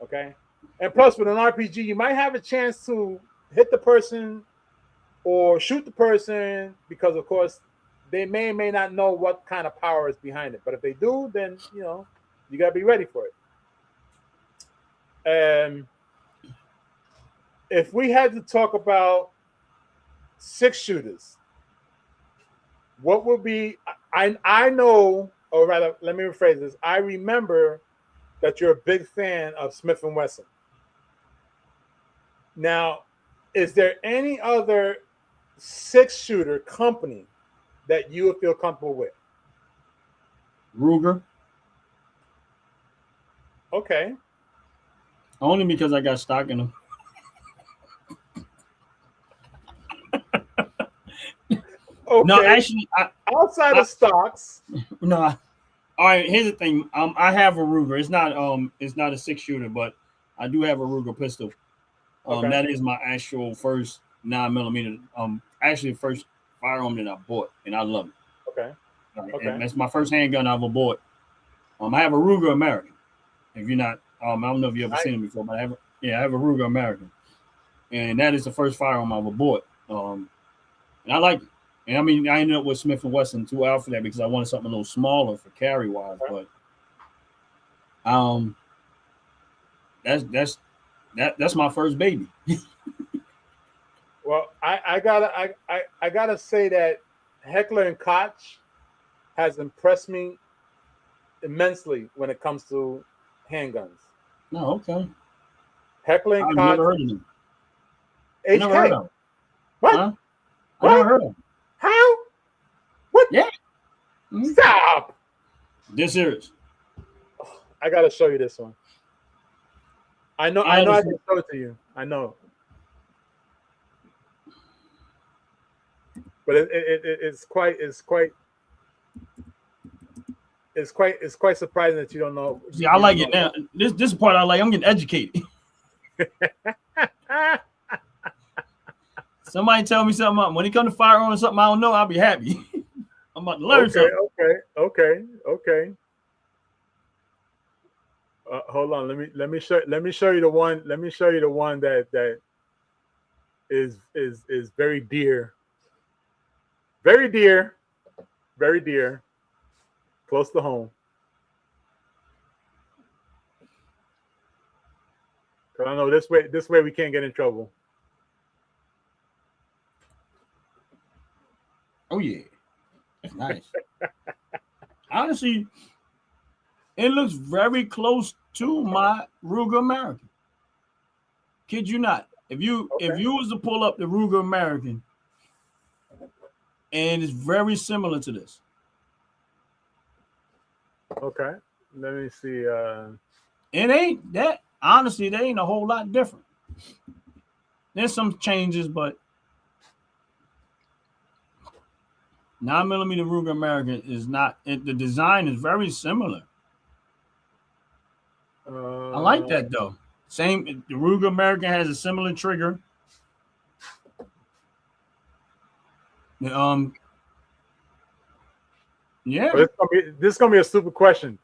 Okay. And plus, with an RPG, you might have a chance to hit the person or shoot the person because, of course, they may or may not know what kind of power is behind it. But if they do, then, you got to be ready for it. If we had to talk about 6 shooters, what would be, I know, or rather, let me rephrase this. I remember that you're a big fan of Smith & Wesson. Now, is there any other 6-shooter company that you would feel comfortable with? Ruger. Okay. Only because I got stock in them. Okay. No, actually, outside of stocks. No. All right. Here's the thing. I have a Ruger. It's not a 6-shooter, but I do have a Ruger pistol. Okay. That is my actual first 9mm. Actually, the first firearm that I bought, and I love it. Okay. Okay. And that's my first handgun I ever bought. I have a Ruger American. If you're not, I don't know if you ever seen it before, but I have a Ruger American, and that is the first firearm I ever bought. And I like it. And I mean, I ended up with Smith & Wesson too out for that because I wanted something a little smaller for carry wise. Okay. But that's my first baby. Well, I gotta say that Heckler & Koch has impressed me immensely when it comes to handguns. No, okay. Heckler & I've Koch. never heard of them. HK. Never heard of them. What? Huh? I What? never heard of them. How? What? Yeah. Mm-hmm. Stop. This serious. I gotta show you this one. I know I can show it to you. I know. But it's quite surprising that you don't know. See, I like it now. This part I like. I'm getting educated. Somebody tell me something. When it comes to firearms or something I don't know, I'll be happy. I'm about to learn something. Okay. Hold on. Let me show you the one. Let me show you the one that is very dear. Very dear. Very dear. Close to home. Cause I know this way we can't get in trouble. Oh yeah, that's nice. Honestly, it looks very close to my Ruger American. Kid you not. If you was to pull up the Ruger American, and it's very similar to this. Okay, let me see. It ain't that. Honestly, they ain't a whole lot different. There's some changes, but 9mm Ruger American is not. The design is very similar. I like that though. Same. The Ruger American has a similar trigger. Yeah. This is gonna be a stupid question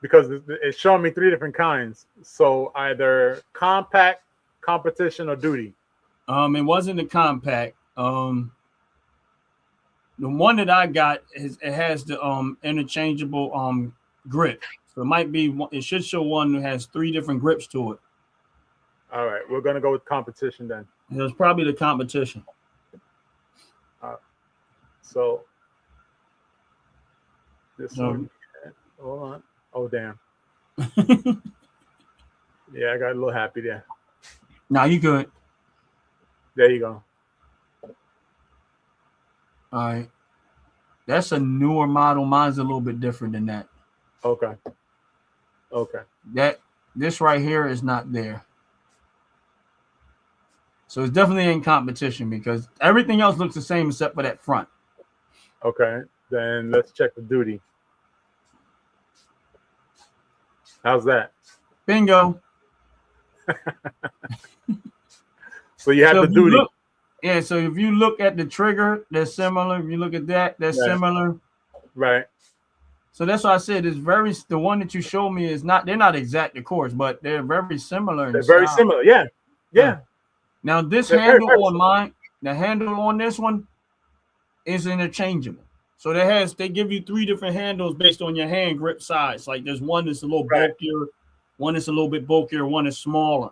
because it's showing me 3 different kinds. So either compact, competition, or duty. It wasn't a compact. The one that I got has the interchangeable grip. So it might be. It should show one that has 3 different grips to it. All right, we're gonna go with competition then. It was probably the competition. So this one. Hold on. Oh damn. Yeah, I got a little happy there. Nah, you good. There you go. All right. That's a newer model. Mine's a little bit different than that. Okay. Okay. This right here is not there. So it's definitely in competition because everything else looks the same except for that front. Okay. Then let's check the duty. How's that? Bingo. So you have So the if you duty. look- yeah, so if you look at the trigger, they're similar. If you look at that, they're Right. similar. Right. So that's why I said it's very. The one that you showed me is not. They're not exact, of course, but they're very similar. In They're very style. similar. Yeah. Yeah. Now this They're very, handle very on similar. mine, the handle on this one, is interchangeable. So they give you 3 different handles based on your hand grip size. Like there's one that's a little Right. bulkier, one that's a little bit bulkier, one is smaller.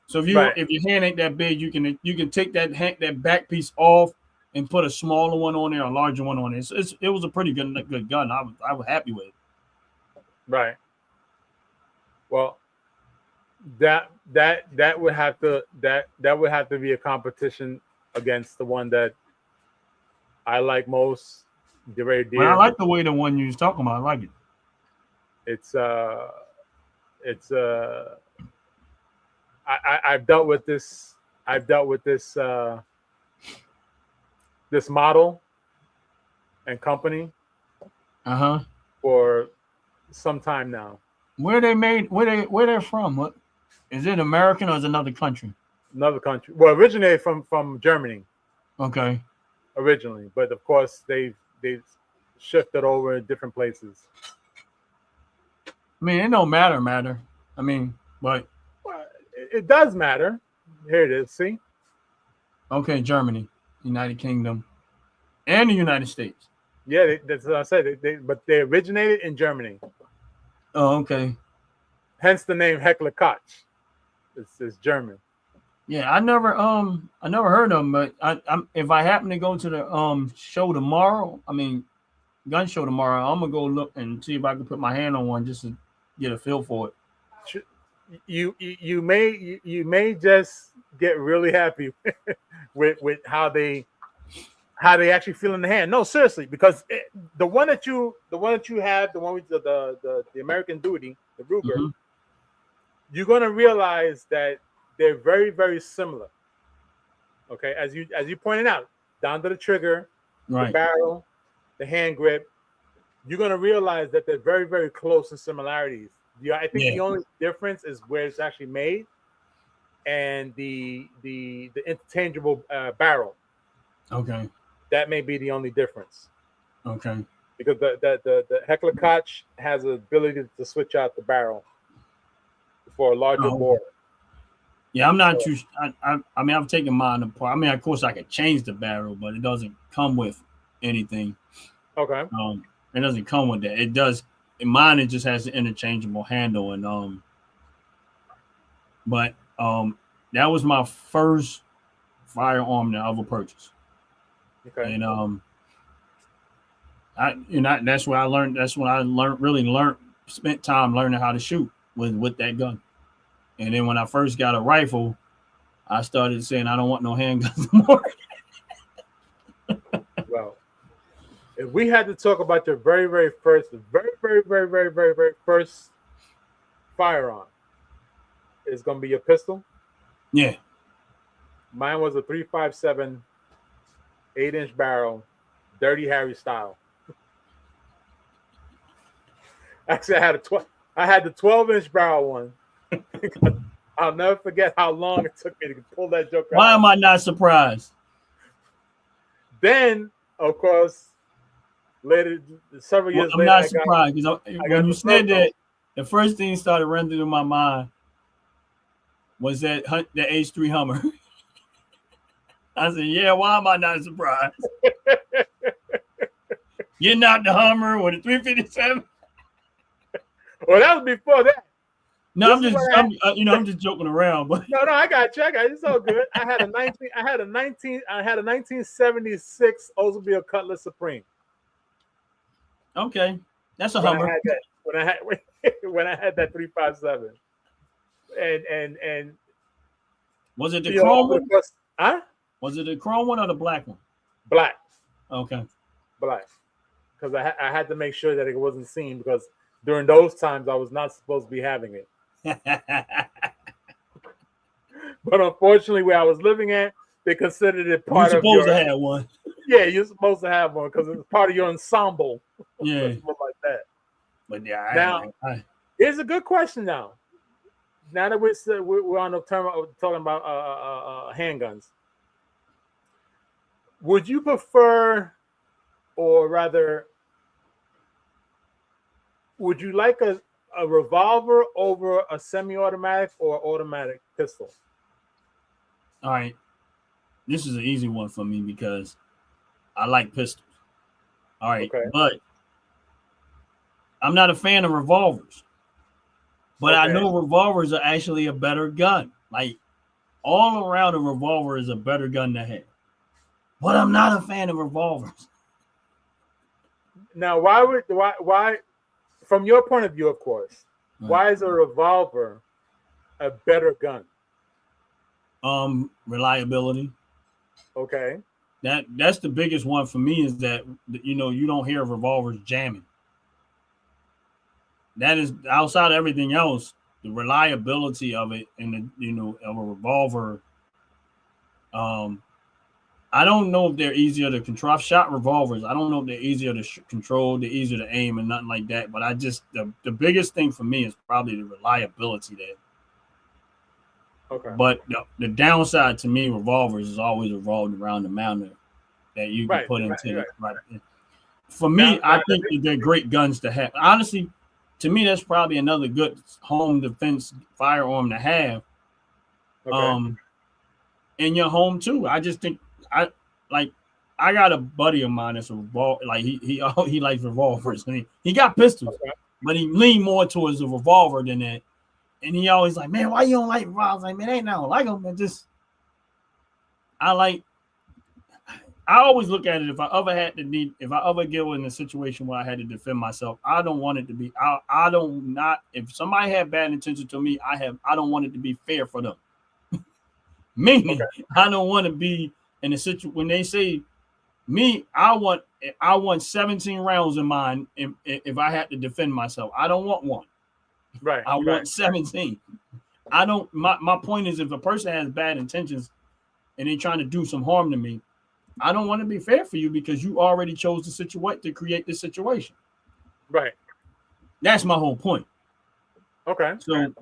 So if Right. your hand ain't that big, you can take that back piece off and put a smaller one on there, a larger one on it. It was a pretty good gun. I was happy with it. Right. Well, that would have to be a competition against the one that I like most, the Ray But I Deer. like the way the one you was talking about. I like it. I've dealt with this. I've dealt with this this model and company for some time now. Where they made? Where they're from? What is it? American or is it another country? Another country. Well, originated from Germany Okay. originally, but of course they've shifted over in different places. I mean, it don't matter. I mean, but Well, it does matter. Here it is. See? okay, Germany, United Kingdom, and the United States. Yeah, that's what I said. But they originated in Germany. Oh, okay. Hence the name Heckler Koch. It's German. Yeah, I never heard of them, but I'm if I happen to go to the show tomorrow, gun show tomorrow, I'm gonna go look and see if I can put my hand on one just to get a feel for it. You may just get really happy with how they actually feel in the hand. No, seriously, because the one that you have, the one with the American Duty, the Ruger, you're gonna realize that they're very, very similar. Okay, as you pointed out, down to the trigger, Right. the barrel, the hand grip, you're gonna realize that they're very, very close in similarities. I think the only difference is where it's actually made, and the interchangeable barrel. Okay. That may be the only difference. Okay. Because the Heckler Koch has the ability to switch out the barrel for a larger bore. Yeah, I'm not too. I've taken mine apart. Of course, I could change the barrel, but it doesn't come with anything. Okay. It doesn't come with that. It does. In mine, it just has an interchangeable handle, and but that was my first firearm that I ever purchased. Okay. And that's where I learned. That's when I really spent time learning how to shoot with that gun. And then when I first got a rifle, I started saying I don't want no handguns anymore. Well, if we had to talk about your very, very first firearm, it's gonna be your pistol. Yeah. Mine was a 357 8-inch barrel, Dirty Harry style. Actually, I had the 12-inch barrel one. I'll never forget how long it took me to pull that joker out. Why am I not surprised? Then, of course, later, several years I'm later, not surprised because when you said the that, the first thing started running through my mind was that the H3 Hummer. I said, "Yeah, why am I not surprised?" Getting out the Hummer with a 357. Well, that was before that. No, I'm just joking around, but No, I got you. It's all good. I had a 1976 Oldsmobile Cutlass Supreme. okay, that's a When Hummer. when I had that 357, and Was it the chrome one? Huh? Was it the chrome one or the black one? Black. Okay. Black. Because I had to make sure that it wasn't seen because during those times I was not supposed to be having it. But unfortunately, where I was living at, they considered it part of your. You're supposed to have one. Yeah, you're supposed to have one because it's part of your ensemble. Yeah. Something like that. But yeah, Now, here's a good question now. Now that we're on the term of talking about handguns, would you prefer, or rather, would you like a revolver over a semi-automatic or automatic pistol? all right. This is an easy one for me because I like pistols. All right. Okay. But I'm not a fan of revolvers. But I know revolvers are actually a better gun. Like all around, a revolver is a better gun to have. But I'm not a fan of revolvers. Now, why from your point of view, of course, why is a revolver a better gun? Reliability. Okay. That's the biggest one for me is that you don't hear revolvers jamming. That is outside of everything else, the reliability of it and of a revolver. I don't know if they're easier to control. I've shot revolvers. I don't know if they're easier to control, they're easier to aim, and nothing like that. But the biggest thing for me is probably the reliability there. Okay. But the downside to me, revolvers is always revolved around the amount that you can put into it. Right. For me, I think that they're great guns to have. Honestly, to me, that's probably another good home defense firearm to have. Okay. In your home too. I just think I got a buddy of mine that's a revolver. Like he likes revolvers. He got pistols, but he leaned more towards a revolver than that. And he always like, man, why you don't like revolvers? Like, man, ain't I don't like them. Man, I always look at it. If I ever get in a situation where I had to defend myself, I don't want it to be. If somebody had bad intentions to me, I don't want it to be fair for them. Meaning, I don't want to be in a situation when they say me. I want 17 rounds in mine. If I had to defend myself, I don't want one. Right. I want 17. I don't. My point is, if a person has bad intentions and they're trying to do some harm to me, I don't want to be fair for you because you already chose the situation to create this situation. Right. That's my whole point. Okay. So,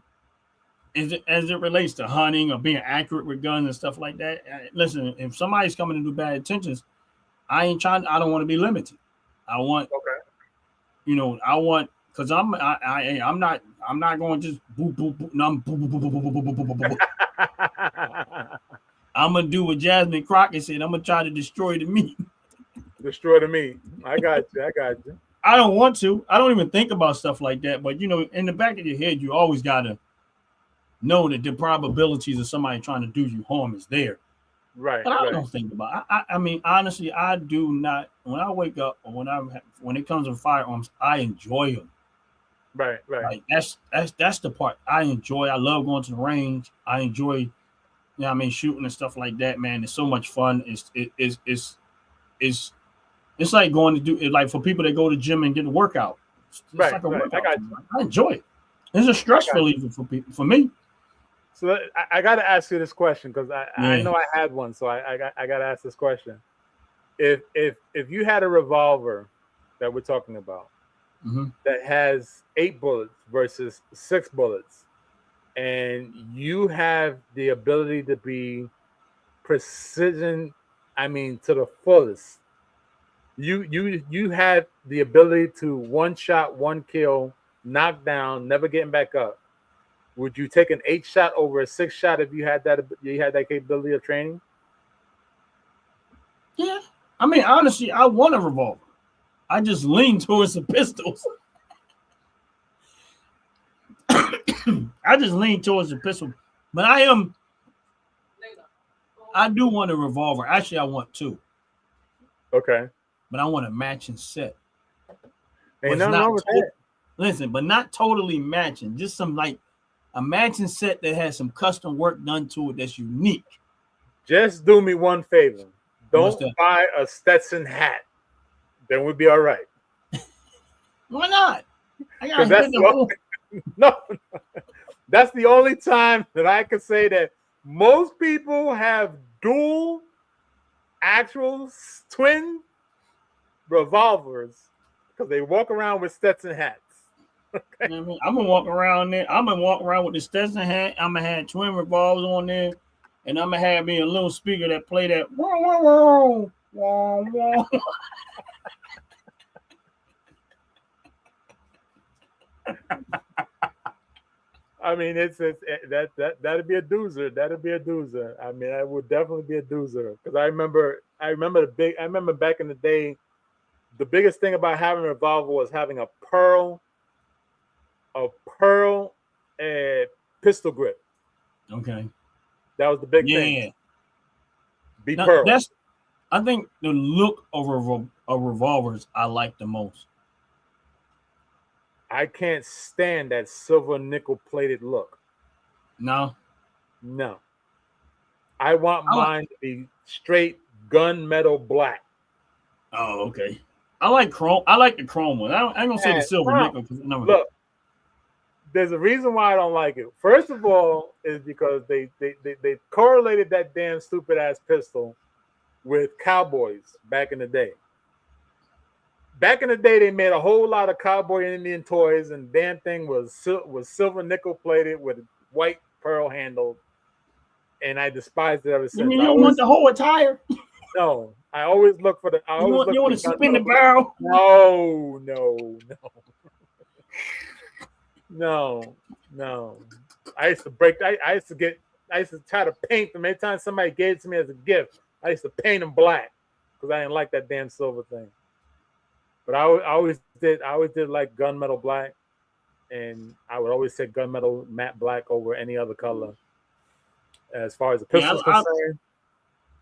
as it relates to hunting or being accurate with guns and stuff like that, listen, if somebody's coming to do bad intentions, I don't want to be limited. I want, because I'm not going to just boop boop boop. No, I'm boop boop boop boop boop boop boop boop. I'm gonna do what Jasmine Crockett said. I'm gonna try to destroy the meat. Destroy the meat. I got you. I don't want to. I don't even think about stuff like that. But in the back of your head, you always gotta know that the probabilities of somebody trying to do you harm is there. Right. But I don't think about it. I mean, honestly, I do not. When I wake up or when it comes to firearms, I enjoy them. Right. Like that's the part I enjoy. I love going to the range. I enjoy, shooting and stuff like that. Man, it's so much fun. It's like going to do it. Like for people that go to the gym and get a workout. It's like a workout. I enjoy it. It's a stress reliever for people. For me. So I got to ask you this question because I know I had one, so I got to ask this question. If you had a revolver that we're talking about that has 8 bullets versus 6 bullets, and you have the ability to be precision, to the fullest, you have the ability to one shot, one kill, knock down, never getting back up. Would you take an 8 shot over a 6 shot if you had that capability of training? Yeah. I mean, honestly, I want a revolver. I just lean towards the pistols. I just lean towards the pistol. But I do want a revolver. Actually, I want 2. Okay. But I want a matching set. Ain't nothing wrong with that. Listen, but not totally matching. Just some a matching set that has some custom work done to it that's unique. Just do me one favor. What's Don't that? buy a Stetson hat. Then we'll be all right. Why not? I got Because that's the only, no, that's the only time that I can say that most people have dual, actual twin revolvers because they walk around with Stetson hats. You know what I mean? I'm gonna walk around there. I'm gonna walk around with the Stetson hat. I'm gonna have twin revolvers on there, and I'm gonna have me a little speaker that play that. Wah, wah, wah, wah, wah. I mean, that'd be a doozer. That'd be a doozer. I mean, that would definitely be a doozer because I remember back in the day, the biggest thing about having a revolver was having a pearl pistol grip. Okay. That was the big Yeah. thing. Be Now, pearl. I think the look of revolvers I like the most. I can't stand that silver nickel plated look. No. No. I want mine to be straight gunmetal black. Oh, okay. I like chrome. I like the chrome one. I ain't gonna say the silver nickel. Look, there's a reason why I don't like it. First of all, is because they correlated that damn stupid ass pistol with cowboys back in the day. Back in the day, they made a whole lot of cowboy and Indian toys, and the damn thing was silver nickel plated with white pearl handle. And I despised it ever since. You mean you don't want the whole attire? No, I always look for the. I always look you want for to spin the barrel? No. I used to break. I used to try to paint them. Every time somebody gave it to me as a gift, I used to paint them black because I didn't like that damn silver thing. But I always did like gunmetal black, and I would always say gunmetal matte black over any other color. As far as the pistol's concerned,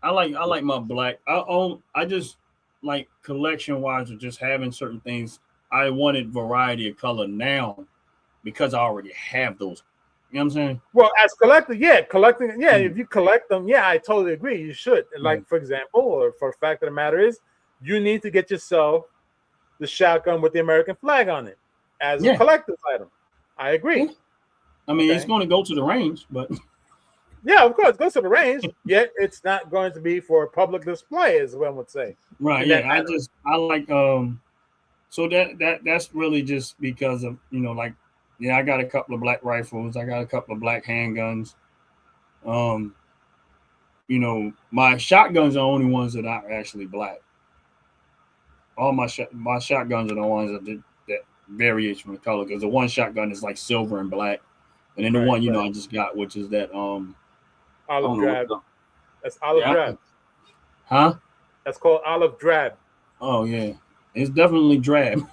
I like my black. I just like collection wise or just having certain things. I wanted variety of color now because I already have those. You know what I'm saying? Well, as collecting, if you collect them, I totally agree. You should. Like, for example, or for the fact of the matter is, you need to get yourself the shotgun with the American flag on it as a collector's item. I agree. I mean, it's going to go to the range, but yeah, of course, it goes to the range. Yet it's not going to be for public display, as one would say. Right. Yeah. I like so that's really just because of I got a couple of black rifles. I got a couple of black handguns. My shotguns are the only ones that are actually black. All my shotguns are the ones that variation of color because the one shotgun is like silver and black, and then the one I just got, which is that olive drab. That's olive drab. Huh? That's called olive drab. Oh yeah, it's definitely drab.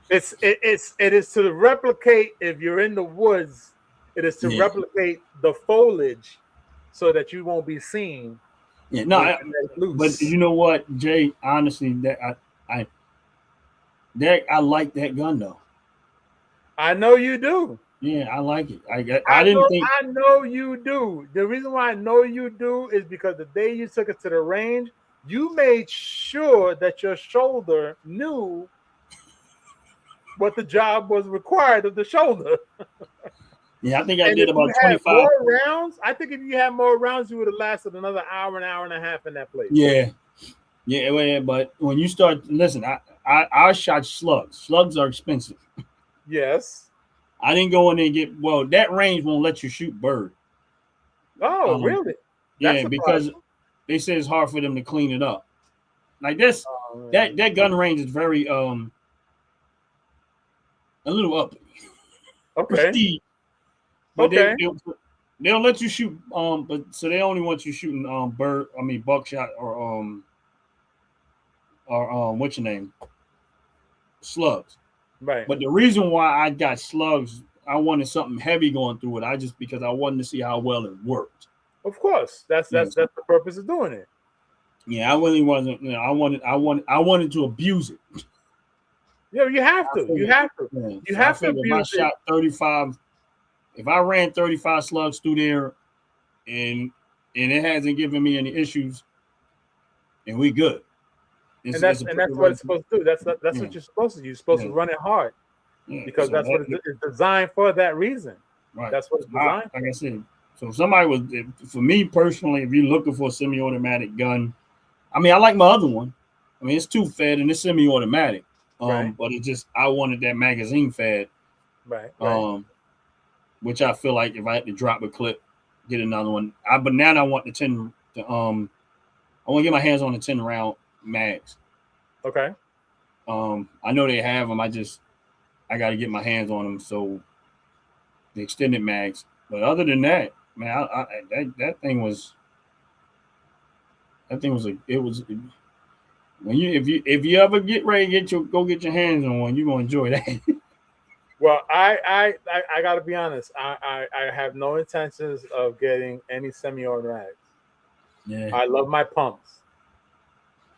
It is to replicate if you're in the woods. It is to replicate the foliage so that you won't be seen. Yeah, no, but you know what, Jay? Honestly, that I like that gun though. I know you do. Yeah, I like it. I know you do. The reason why I know you do is because the day you took it to the range, you made sure that your shoulder knew what the job was required of the shoulder. Yeah, I think I did about 25 more rounds. I think if you had more rounds, you would have lasted another hour, an hour and a half in that place. Yeah. But when you start, listen, I shot slugs. Slugs are expensive. Yes. I didn't go in there and get. That range won't let you shoot bird. Oh, really? Yeah, because they say it's hard for them to clean it up. Like this, that gun range is very a little uppity. Okay. Prestige. But they'll let you shoot but so they only want you shooting buckshot or what's your name? Slugs. Right. But the reason why I got slugs, I wanted something heavy going through it. Because I wanted to see how well it worked. Of course. That's the purpose of doing it. Yeah, I really wasn't, I wanted to abuse it. Yeah, you have to. You have to. Yeah. You have to abuse if I shot 35, if I ran 35 slugs through there, and it hasn't given me any issues, and we good. And that's what it's supposed to do. That's what you're supposed to do. You're supposed to run it hard because so that's what it's designed for. That reason. Right. That's what it's designed. Like I said, so if somebody was, for me personally, if you're looking for a semi-automatic gun, I mean, I like my other one. I mean, it's 2-fed and it's semi-automatic. Right. But it just, I wanted that magazine fed. Right. Which I feel like if I had to drop a clip, get another one. But now I want the 10. I want to get my hands on the 10 round mags. Okay. I know they have them. I got to get my hands on them. So the extended mags. But other than that, man, that thing was when if you ever get ready to go get your hands on one, you're gonna enjoy that. Well, I got to be honest. I have no intentions of getting any semi-automatics. Yeah. I love my pumps.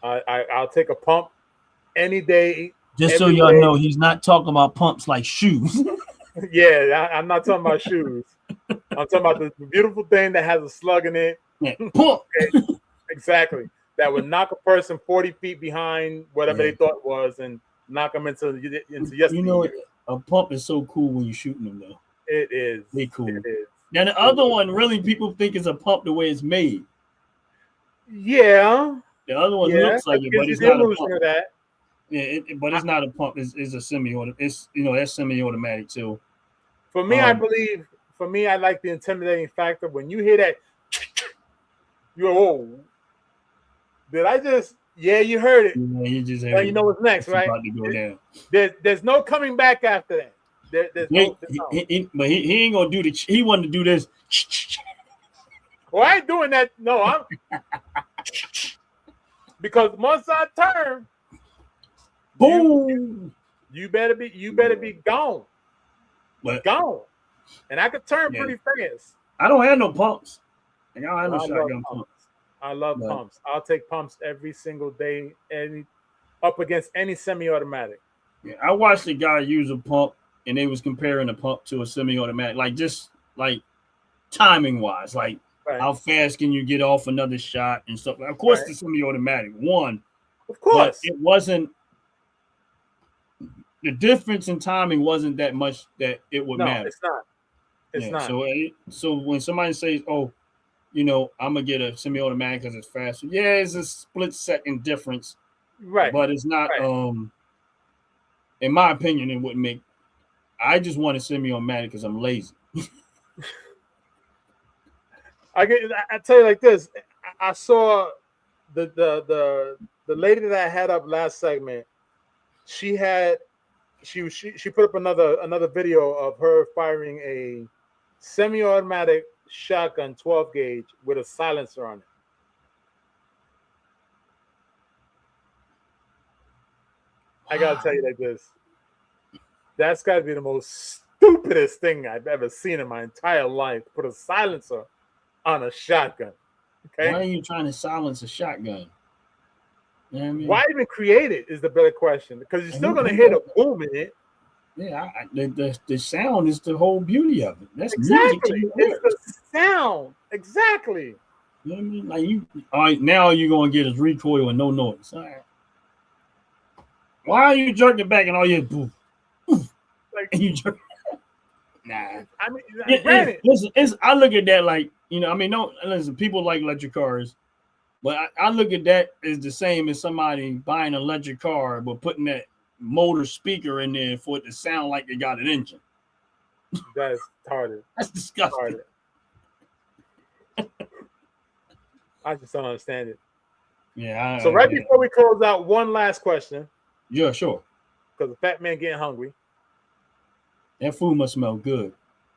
I'll take a pump any day. Just so y'all know, he's not talking about pumps like shoes. Yeah, I'm not talking about shoes. I'm talking about the beautiful thing that has a slug in it. Yeah. Pump. Exactly. That would knock a person 40 feet behind whatever they thought it was and knock them into yesterday. You know, a pump is so cool when you're shooting them, though. It is. They cool. It is. Now, the other one, really, people think is a pump the way it's made. Yeah. The other one looks like it, but it's not a pump. Of that. Yeah, but it's not a pump. It's a semi-automatic. It's, that's semi-automatic, too. For me, I believe, I like the intimidating factor. When you hear that, did I just, you heard it. Yeah, you just heard you know what's next, right? About to go down. There's no coming back after that. But he ain't going to do he wanted to do this. Well, I ain't doing that. No, I'm because once I turn, boom, you better be gone. But, gone. And I could turn pretty fast. I don't have no pumps. I don't have no shotgun pumps. I love pumps. I'll take pumps every single day, up against any semi-automatic. Yeah, I watched a guy use a pump, and they was comparing a pump to a semi-automatic, like timing wise, like how fast can you get off another shot and stuff. Of course, the semi-automatic one. Of course, it wasn't. The difference in timing wasn't that much that it would matter. It's not. It's not. So when somebody says, "Oh, I'm gonna get a semi-automatic because it's faster," yeah, it's a split-second difference, right? But it's not. In my opinion, it wouldn't make. I just want a semi-automatic because I'm lazy. I tell you like this. I saw the lady that I had up last segment. She put up another video of her firing a semi-automatic shotgun 12 gauge with a silencer on it. I gotta tell you like this. That's gotta be the most stupidest thing I've ever seen in my entire life. Put a silencer on a shotgun. Okay. Why are you trying to silence a shotgun? You know what I mean? Why even create it is the better question. Because you're still gonna hear the boom in it. Yeah, the sound is the whole beauty of it. That's exactly. Music it's the sound. Exactly. You know what I mean? Like all right, now all you're gonna get is recoil and no noise. All right. Why are you jerking back and all you boof? Like and you jerk? Nah. I mean, listen, I look at that like listen. People like electric cars, but I look at that as the same as somebody buying an electric car but putting that motor speaker in there for it to sound like they got an engine. That's retarded. That's disgusting. I just don't understand it. Yeah. So before we close out, one last question. Yeah, sure. Because the fat man getting hungry. That food must smell good.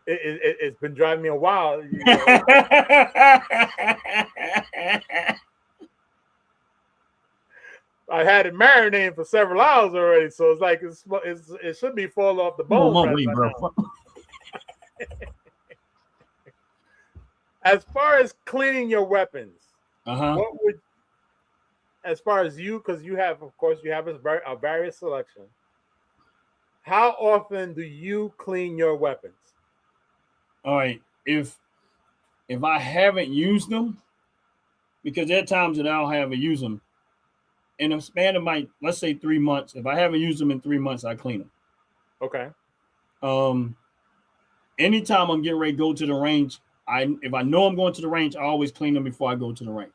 It's been driving me a while. I had it marinating for several hours already, so it's like it should be fall off the bone. Bro. As far as cleaning your weapons, what would, as far as you, because you have a various selection. How often do you clean your weapons? All right, if if I haven't used them, because there are times that I don't have to use them, in a span of let's say 3 months, if I haven't used them in 3 months, I clean them. Okay. Anytime I'm getting ready to go to the range, if I know I'm going to the range, I always clean them before I go to the range.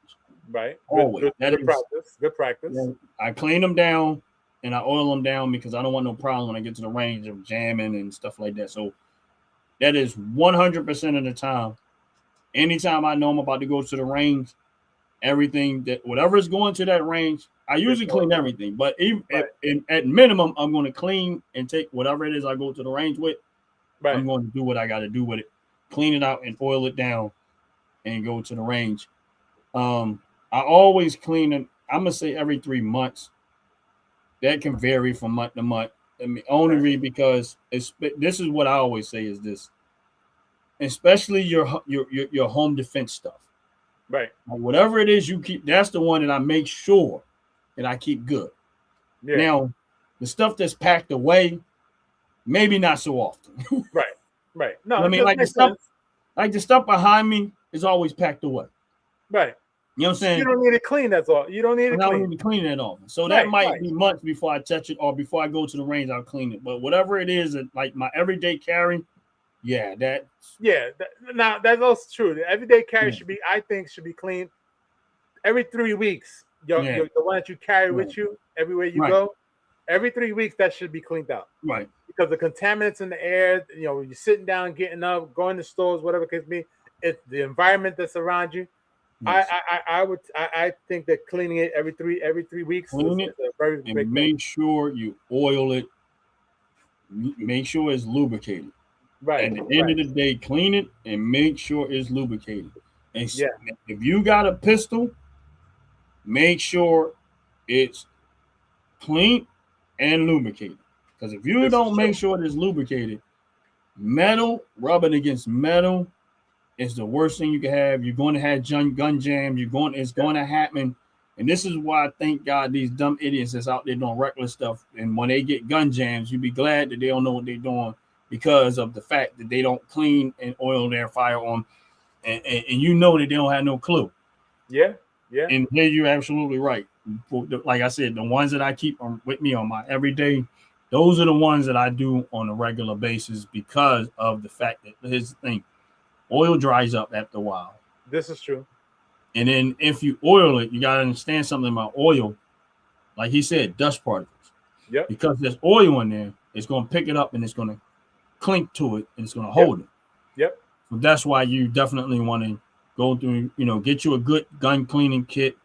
Right. Always. Good practice. Good practice. Yeah, I clean them down and I oil them down because I don't want no problem when I get to the range of jamming and stuff like that. So that is 100% of the time. Anytime I know I'm about to go to the range, everything that whatever is going to that range, I usually clean everything. But even at minimum, I'm going to clean and take whatever it is I go to the range with. Right. I'm going to do what I got to do with it, clean it out and oil it down, and go to the range. I always clean it. I'm gonna say every 3 months. That can vary from month to month. I mean, only because this is what I always say is this, especially your home defense stuff. Right. Whatever it is you keep, that's the one that I make sure that I keep good. Yeah. Now, the stuff that's packed away, maybe not so often. Right. No, I mean, like the stuff behind me is always packed away. Right. You know what I'm saying? You don't need it clean. That's all. You don't need it clean. I don't need to clean it all. So that might be months before I touch it, or before I go to the range, I'll clean it. But whatever it is, like my everyday carry, now that's also true. The everyday carry should be cleaned every 3 weeks. The one that you carry with you everywhere you go, every 3 weeks that should be cleaned out. Right. Because the contaminants in the air, you're sitting down, getting up, going to stores, whatever it could be, it's the environment that's around you. Yes. I think that cleaning it every three weeks is a very big thing. Make sure you oil it. Make sure it's lubricated. Right. At the end of the day, clean it and make sure it's lubricated. And if you got a pistol, make sure it's clean and lubricated. Because if you don't make sure it's lubricated, metal rubbing against metal is the worst thing you can have. You're going to have gun jam. It's going to happen. And this is why I thank God these dumb idiots that's out there doing reckless stuff. And when they get gun jams, you be glad that they don't know what they're doing because of the fact that they don't clean and oil their firearm. And you know that they don't have no clue. Yeah. And here you're absolutely right. Like I said, the ones that I keep with me on my everyday, those are the ones that I do on a regular basis because of the fact that here's the thing. Oil dries up after a while. This is true. And then if you oil it, you got to understand something about oil. Like he said, dust particles. Yep. Because there's oil in there, it's going to pick it up and it's going to clink to it and it's going to hold it. Yep. So that's why you definitely want to go through, get you a good gun cleaning kit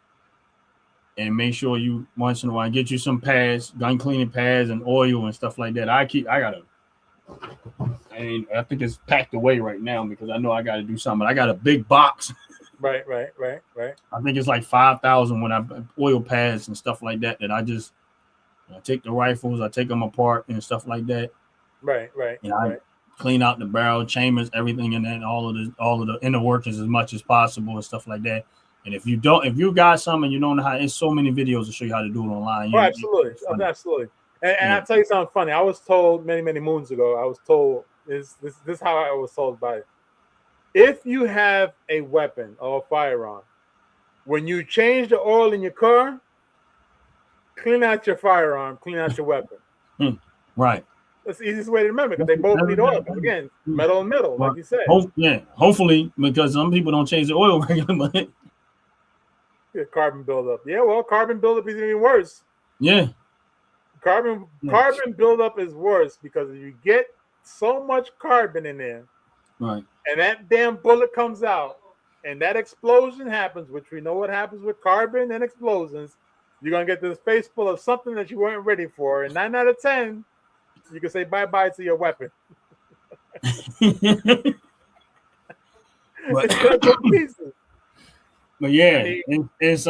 and make sure you once in a while get you some pads, gun cleaning pads and oil and stuff like that. I think it's packed away right now because I know I got to do something. I got a big box. Right. I think it's like 5,000 when I oil pads and stuff like that. That I take the rifles, I take them apart and stuff like that. Right. And I clean out the barrel chambers, everything, and then all of the inner workings as much as possible and stuff like that. And if you got some and you don't know how, there's so many videos to show you how to do it online. Absolutely. And I'll tell you something funny. I was told many moons ago. This is how I was told by it. If you have a weapon or a firearm, when you change the oil in your car, clean out your firearm, clean out your weapon. Right. That's the easiest way to remember because they both need oil. Again, metal and metal, like you said. Hopefully, because some people don't change the oil regularly. Carbon buildup. Yeah, well, carbon buildup is even worse. Yeah. Carbon buildup is worse because if you get so much carbon in there, right, and that damn bullet comes out, and that explosion happens, which we know what happens with carbon and explosions, you're gonna get this face full of something that you weren't ready for. And 9 out of 10, you can say bye-bye to your weapon. But yeah, it's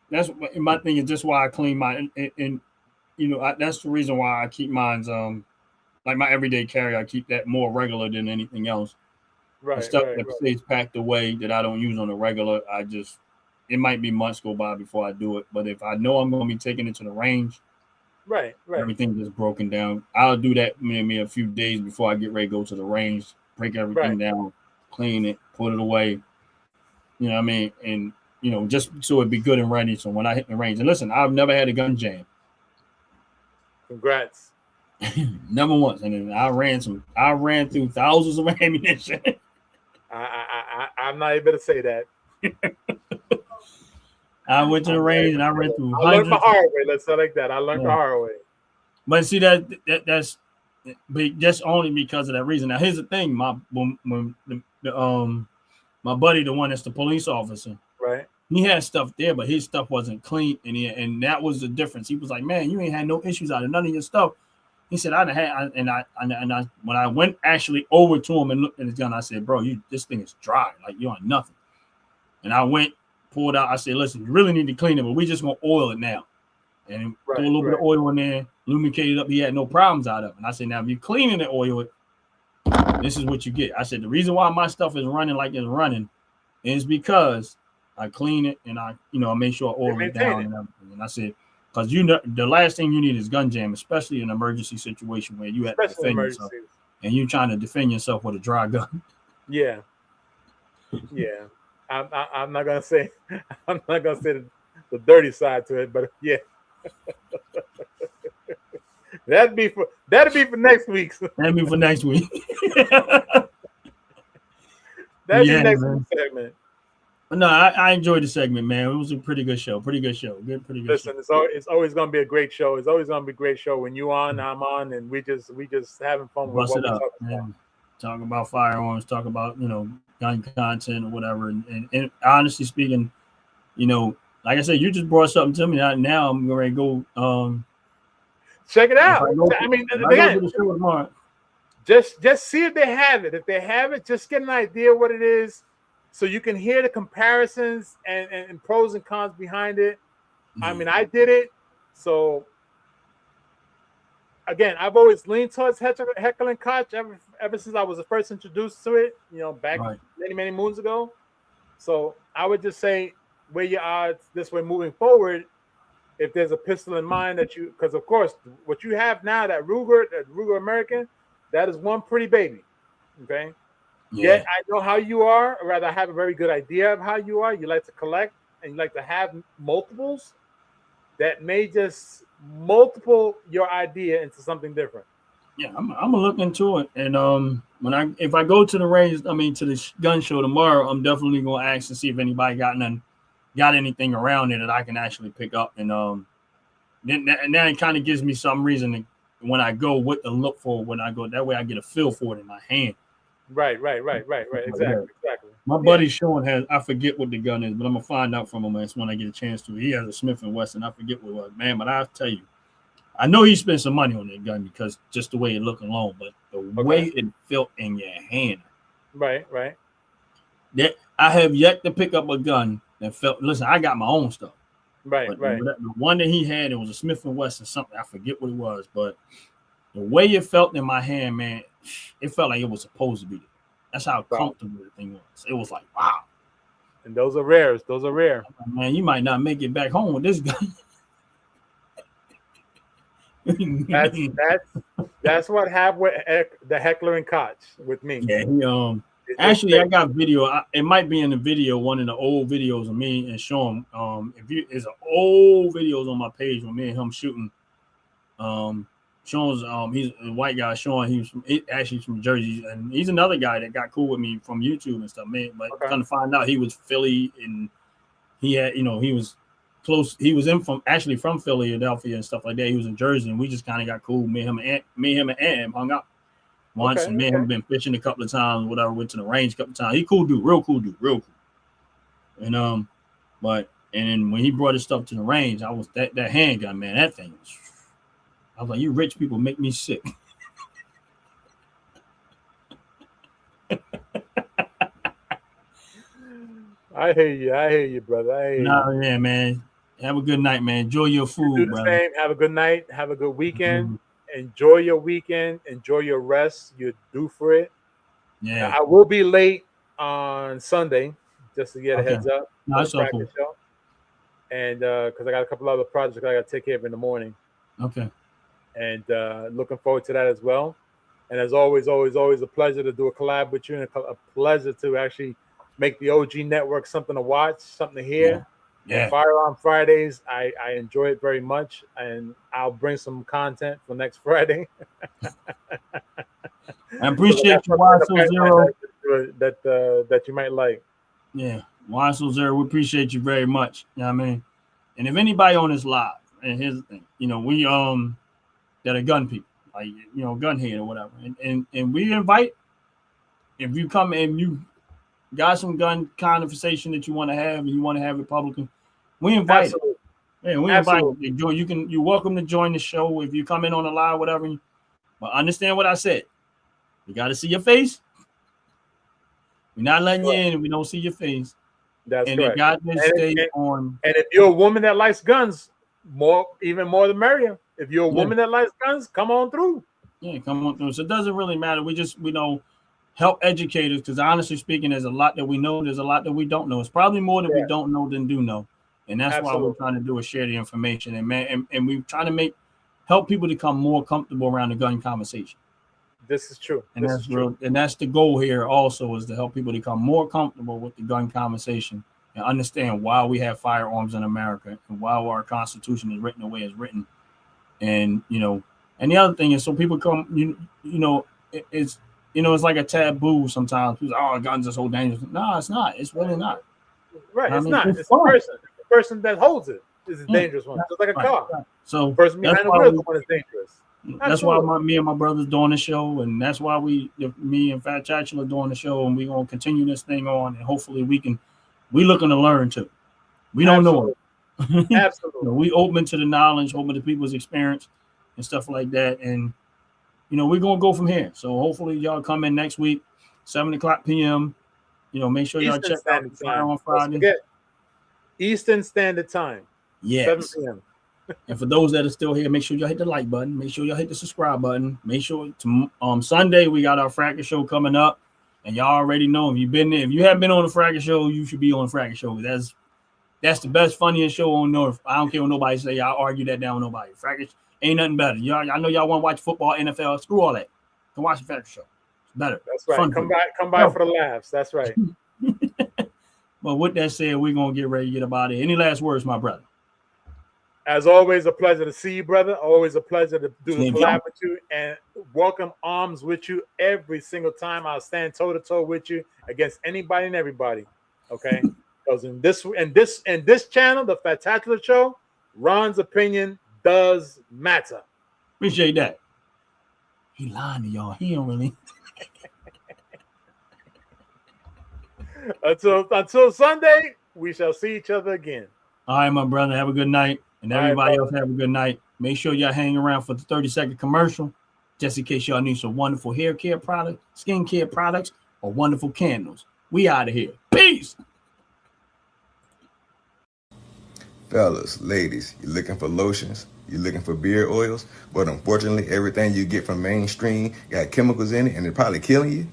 that's my thing. Is just why I clean my and that's the reason why I keep mine's like my everyday carry. I keep that more regular than anything else. Right. The stuff that stays packed away that I don't use on a regular, it might be months go by before I do it. But if I know I'm going to be taking it to the range, right, everything is broken down. I'll do that maybe a few days before I get ready to go to the range, break everything down, clean it, put it away. You know what I mean? And just so it'd be good and ready. So when I hit the range, and listen, I've never had a gun jam. Congrats. Never once. And then I ran through thousands of ammunition. I'm not able to say that. I went to the range and I ran through I learned the hard way. Let's say like that. I learned the hard way. But see that's just only because of that reason. Now here's the thing, my buddy, the one that's the police officer, right? He had stuff there, but his stuff wasn't clean, and that was the difference. He was like, "Man, you ain't had no issues out of none of your stuff." He said, "I when I went actually over to him and looked at his gun, I said, bro, this thing is dry, like you on nothing." And I went, pulled out. I said, "Listen, you really need to clean it, but we just gonna oil it now." And threw a little bit of oil in there, lubricated up. He had no problems out of it. And I said, "Now, if you're cleaning the oil, this is what you get." I said, "The reason why my stuff is running like it's running is because I clean it and I make sure I oil it down and everything." And I said, because the last thing you need is gun jam, especially in an emergency situation where you have to defend yourself and you're trying to defend yourself with a dry gun. Yeah. I'm not gonna say the dirty side to it, but yeah. That'd be for next week. That'd be for next week. That'd be next week's segment. But no, I enjoyed the segment, man. It was a pretty good show. Pretty good show. Listen, it's always gonna be a great show. It's always gonna be a great show when you on, I'm on, and we just having fun with what we're talking about. Talk about firearms, talk about gun content or whatever. And honestly speaking, like I said, you just brought something to me. Now I'm going to go check it out. I mean, again, just see if they have it. If they have it, just get an idea what it is, so you can hear the comparisons and pros and cons behind it. Mm-hmm. I mean, I did it, so again, I've always leaned towards Heckler & Koch ever since I was first introduced to it. Back many moons ago. So I would just say, weigh your odds this way moving forward. If there's a pistol in mind because of course what you have now, that Ruger American, that is one pretty baby. Okay. Yeah. Yet I know how you are, or rather I have a very good idea of how you are. You like to collect and you like to have multiples that may just multiple your idea into something different. Yeah, I'm gonna look into it. And if I go to the range, to the gun show tomorrow, I'm definitely gonna ask to see if anybody got anything around it that I can actually pick up. And then it kind of gives me some reason when I go what to look for when I go. That way I get a feel for it in my hand. Right. Exactly. My buddy Sean I forget what the gun is, but I'm gonna find out from him when I get a chance to. He has a Smith & Wesson. I forget what it was, man. But I'll tell you, I know he spent some money on that gun because just the way it looked alone, but the way it felt in your hand. Right. That I have yet to pick up a gun that felt. Listen, I got my own stuff. Right. The one that he had, it was a Smith & Wesson something. I forget what it was, but the way it felt in my hand, man, it felt like it was supposed to be there. That's how comfortable the thing was. It was like, wow. And those are rares. Man, you might not make it back home with this gun. That's what happened with the Heckler & Koch with me. Yeah, actually, I got video. It might be in the video, one of the old videos of me and Sean. It's an old videos on my page with me and him shooting. Sean's he's a white guy. Sean, he's from Jersey, and he's another guy that got cool with me from YouTube and stuff, man. But come to find out, he was Philly, and he had, he was close. He was from Philadelphia and stuff like that. He was in Jersey, and we just kind of got cool. Me, him, and Am hung out once, and me and him been fishing a couple of times. Whatever, went to the range a couple of times. He cool dude, real cool. And then when he brought his stuff to the range, I was that handgun, man. That thing was. I was like, you rich people make me sick. I hear you, brother. Yeah, man. Have a good night, man. Enjoy your food, brother. Same. Have a good night. Have a good weekend. Mm-hmm. Enjoy your weekend. Enjoy your rest. You're due for it. Yeah. Now, I will be late on Sunday, just to get a heads up. No, that's so cool. Show. And because I got a couple other projects I got to take care of in the morning. Okay. And looking forward to that as well. And as always, always a pleasure to do a collab with you, and a pleasure to actually make the OG network something to watch, something to hear. Yeah. And Firearm Fridays, I enjoy it very much, and I'll bring some content for next Friday. I appreciate you, YSO Zero. That you might like. Yeah, YSO Zero, we appreciate you very much. You know what I mean? And if anybody on this live, and here's the thing, you know, we that are gun people, like, you know, gun head or whatever, and we invite, if you come and you got some gun conversation that you want to have and you want to have Republican, we invite Absolutely. it. Yeah, we invite you. You're welcome to join the show if you come in on the live, whatever. But understand what I said. You got to see your face. We're not letting you in if we don't see your face. That's and correct. It got to stay on. And if you're a woman that likes guns, even more the merrier. If you're a woman that likes guns, come on through. Yeah, come on through. So it doesn't really matter. We know, help educators, because honestly speaking, there's a lot that we know. There's a lot that we don't know. It's probably more that we don't know than do know. And that's why we're trying to do is share the information. And we're trying to help people become more comfortable around the gun conversation. This is true. And that's real. And that's the goal here also, is to help people become more comfortable with the gun conversation and understand why we have firearms in America and why our Constitution is written the way it's written. And, you know, and the other thing is, so people come, it's like a taboo sometimes. People say, oh, guns are so dangerous. No, it's not. It's really not. Right. It's not. It's the person. The person that holds it is a dangerous one. Just like a car. Right. So the person behind the wheel is the one that's dangerous. That's why me and my brothers doing the show, and that's why me and Fat Chachula doing the show, and we're gonna continue this thing on, and hopefully we looking to learn too. We don't know it. Absolutely. We open to the knowledge, open to people's experience and stuff like that, and we're gonna go from here. So hopefully y'all come in next week, 7:00 p.m. Make sure y'all check out Firearms Friday. Eastern Standard Time. Yes. 7 p.m. And for those that are still here, make sure y'all hit the like button. Make sure y'all hit the subscribe button. Make sure Sunday we got our Fracas show coming up, and y'all already know if you've been there. If you haven't been on the Fracas show, you should be on the Fracas show. That's the best, funniest show on North. I don't care what nobody say. I'll argue that down with nobody. Fracas ain't nothing better. I know y'all want to watch football, NFL. Screw all that. Come watch the Fracas show. It's better. That's right. Come by for the laughs. That's right. But with that said, we're gonna get ready to get about it. Any last words, my brother? As always, a pleasure to see you, brother. Always a pleasure to do the collab with you, and welcome arms with you every single time. I'll stand toe to toe with you against anybody and everybody. Okay, because in this channel, the Fatacular Show, Ron's opinion does matter. Appreciate that. He lying to y'all. He don't really. Until Sunday, we shall see each other again. All right, my brother. Have a good night. And everybody else have a good night. Make sure y'all hang around for the 30-second commercial, just in case y'all need some wonderful hair care products, skin care products, or wonderful candles. We out of here. Peace. Fellas, ladies, you looking for lotions? You looking for beard oils? But unfortunately, everything you get from mainstream got chemicals in it and they're probably killing you?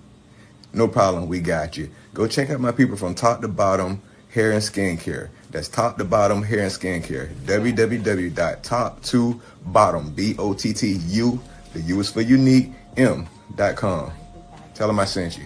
No problem, we got you. Go check out my people from Top to Bottom Hair and Skincare. That's Top to Bottom Hair and Skincare. www.top2bottom, BOTTU, the U is for unique, M.com. Tell them I sent you.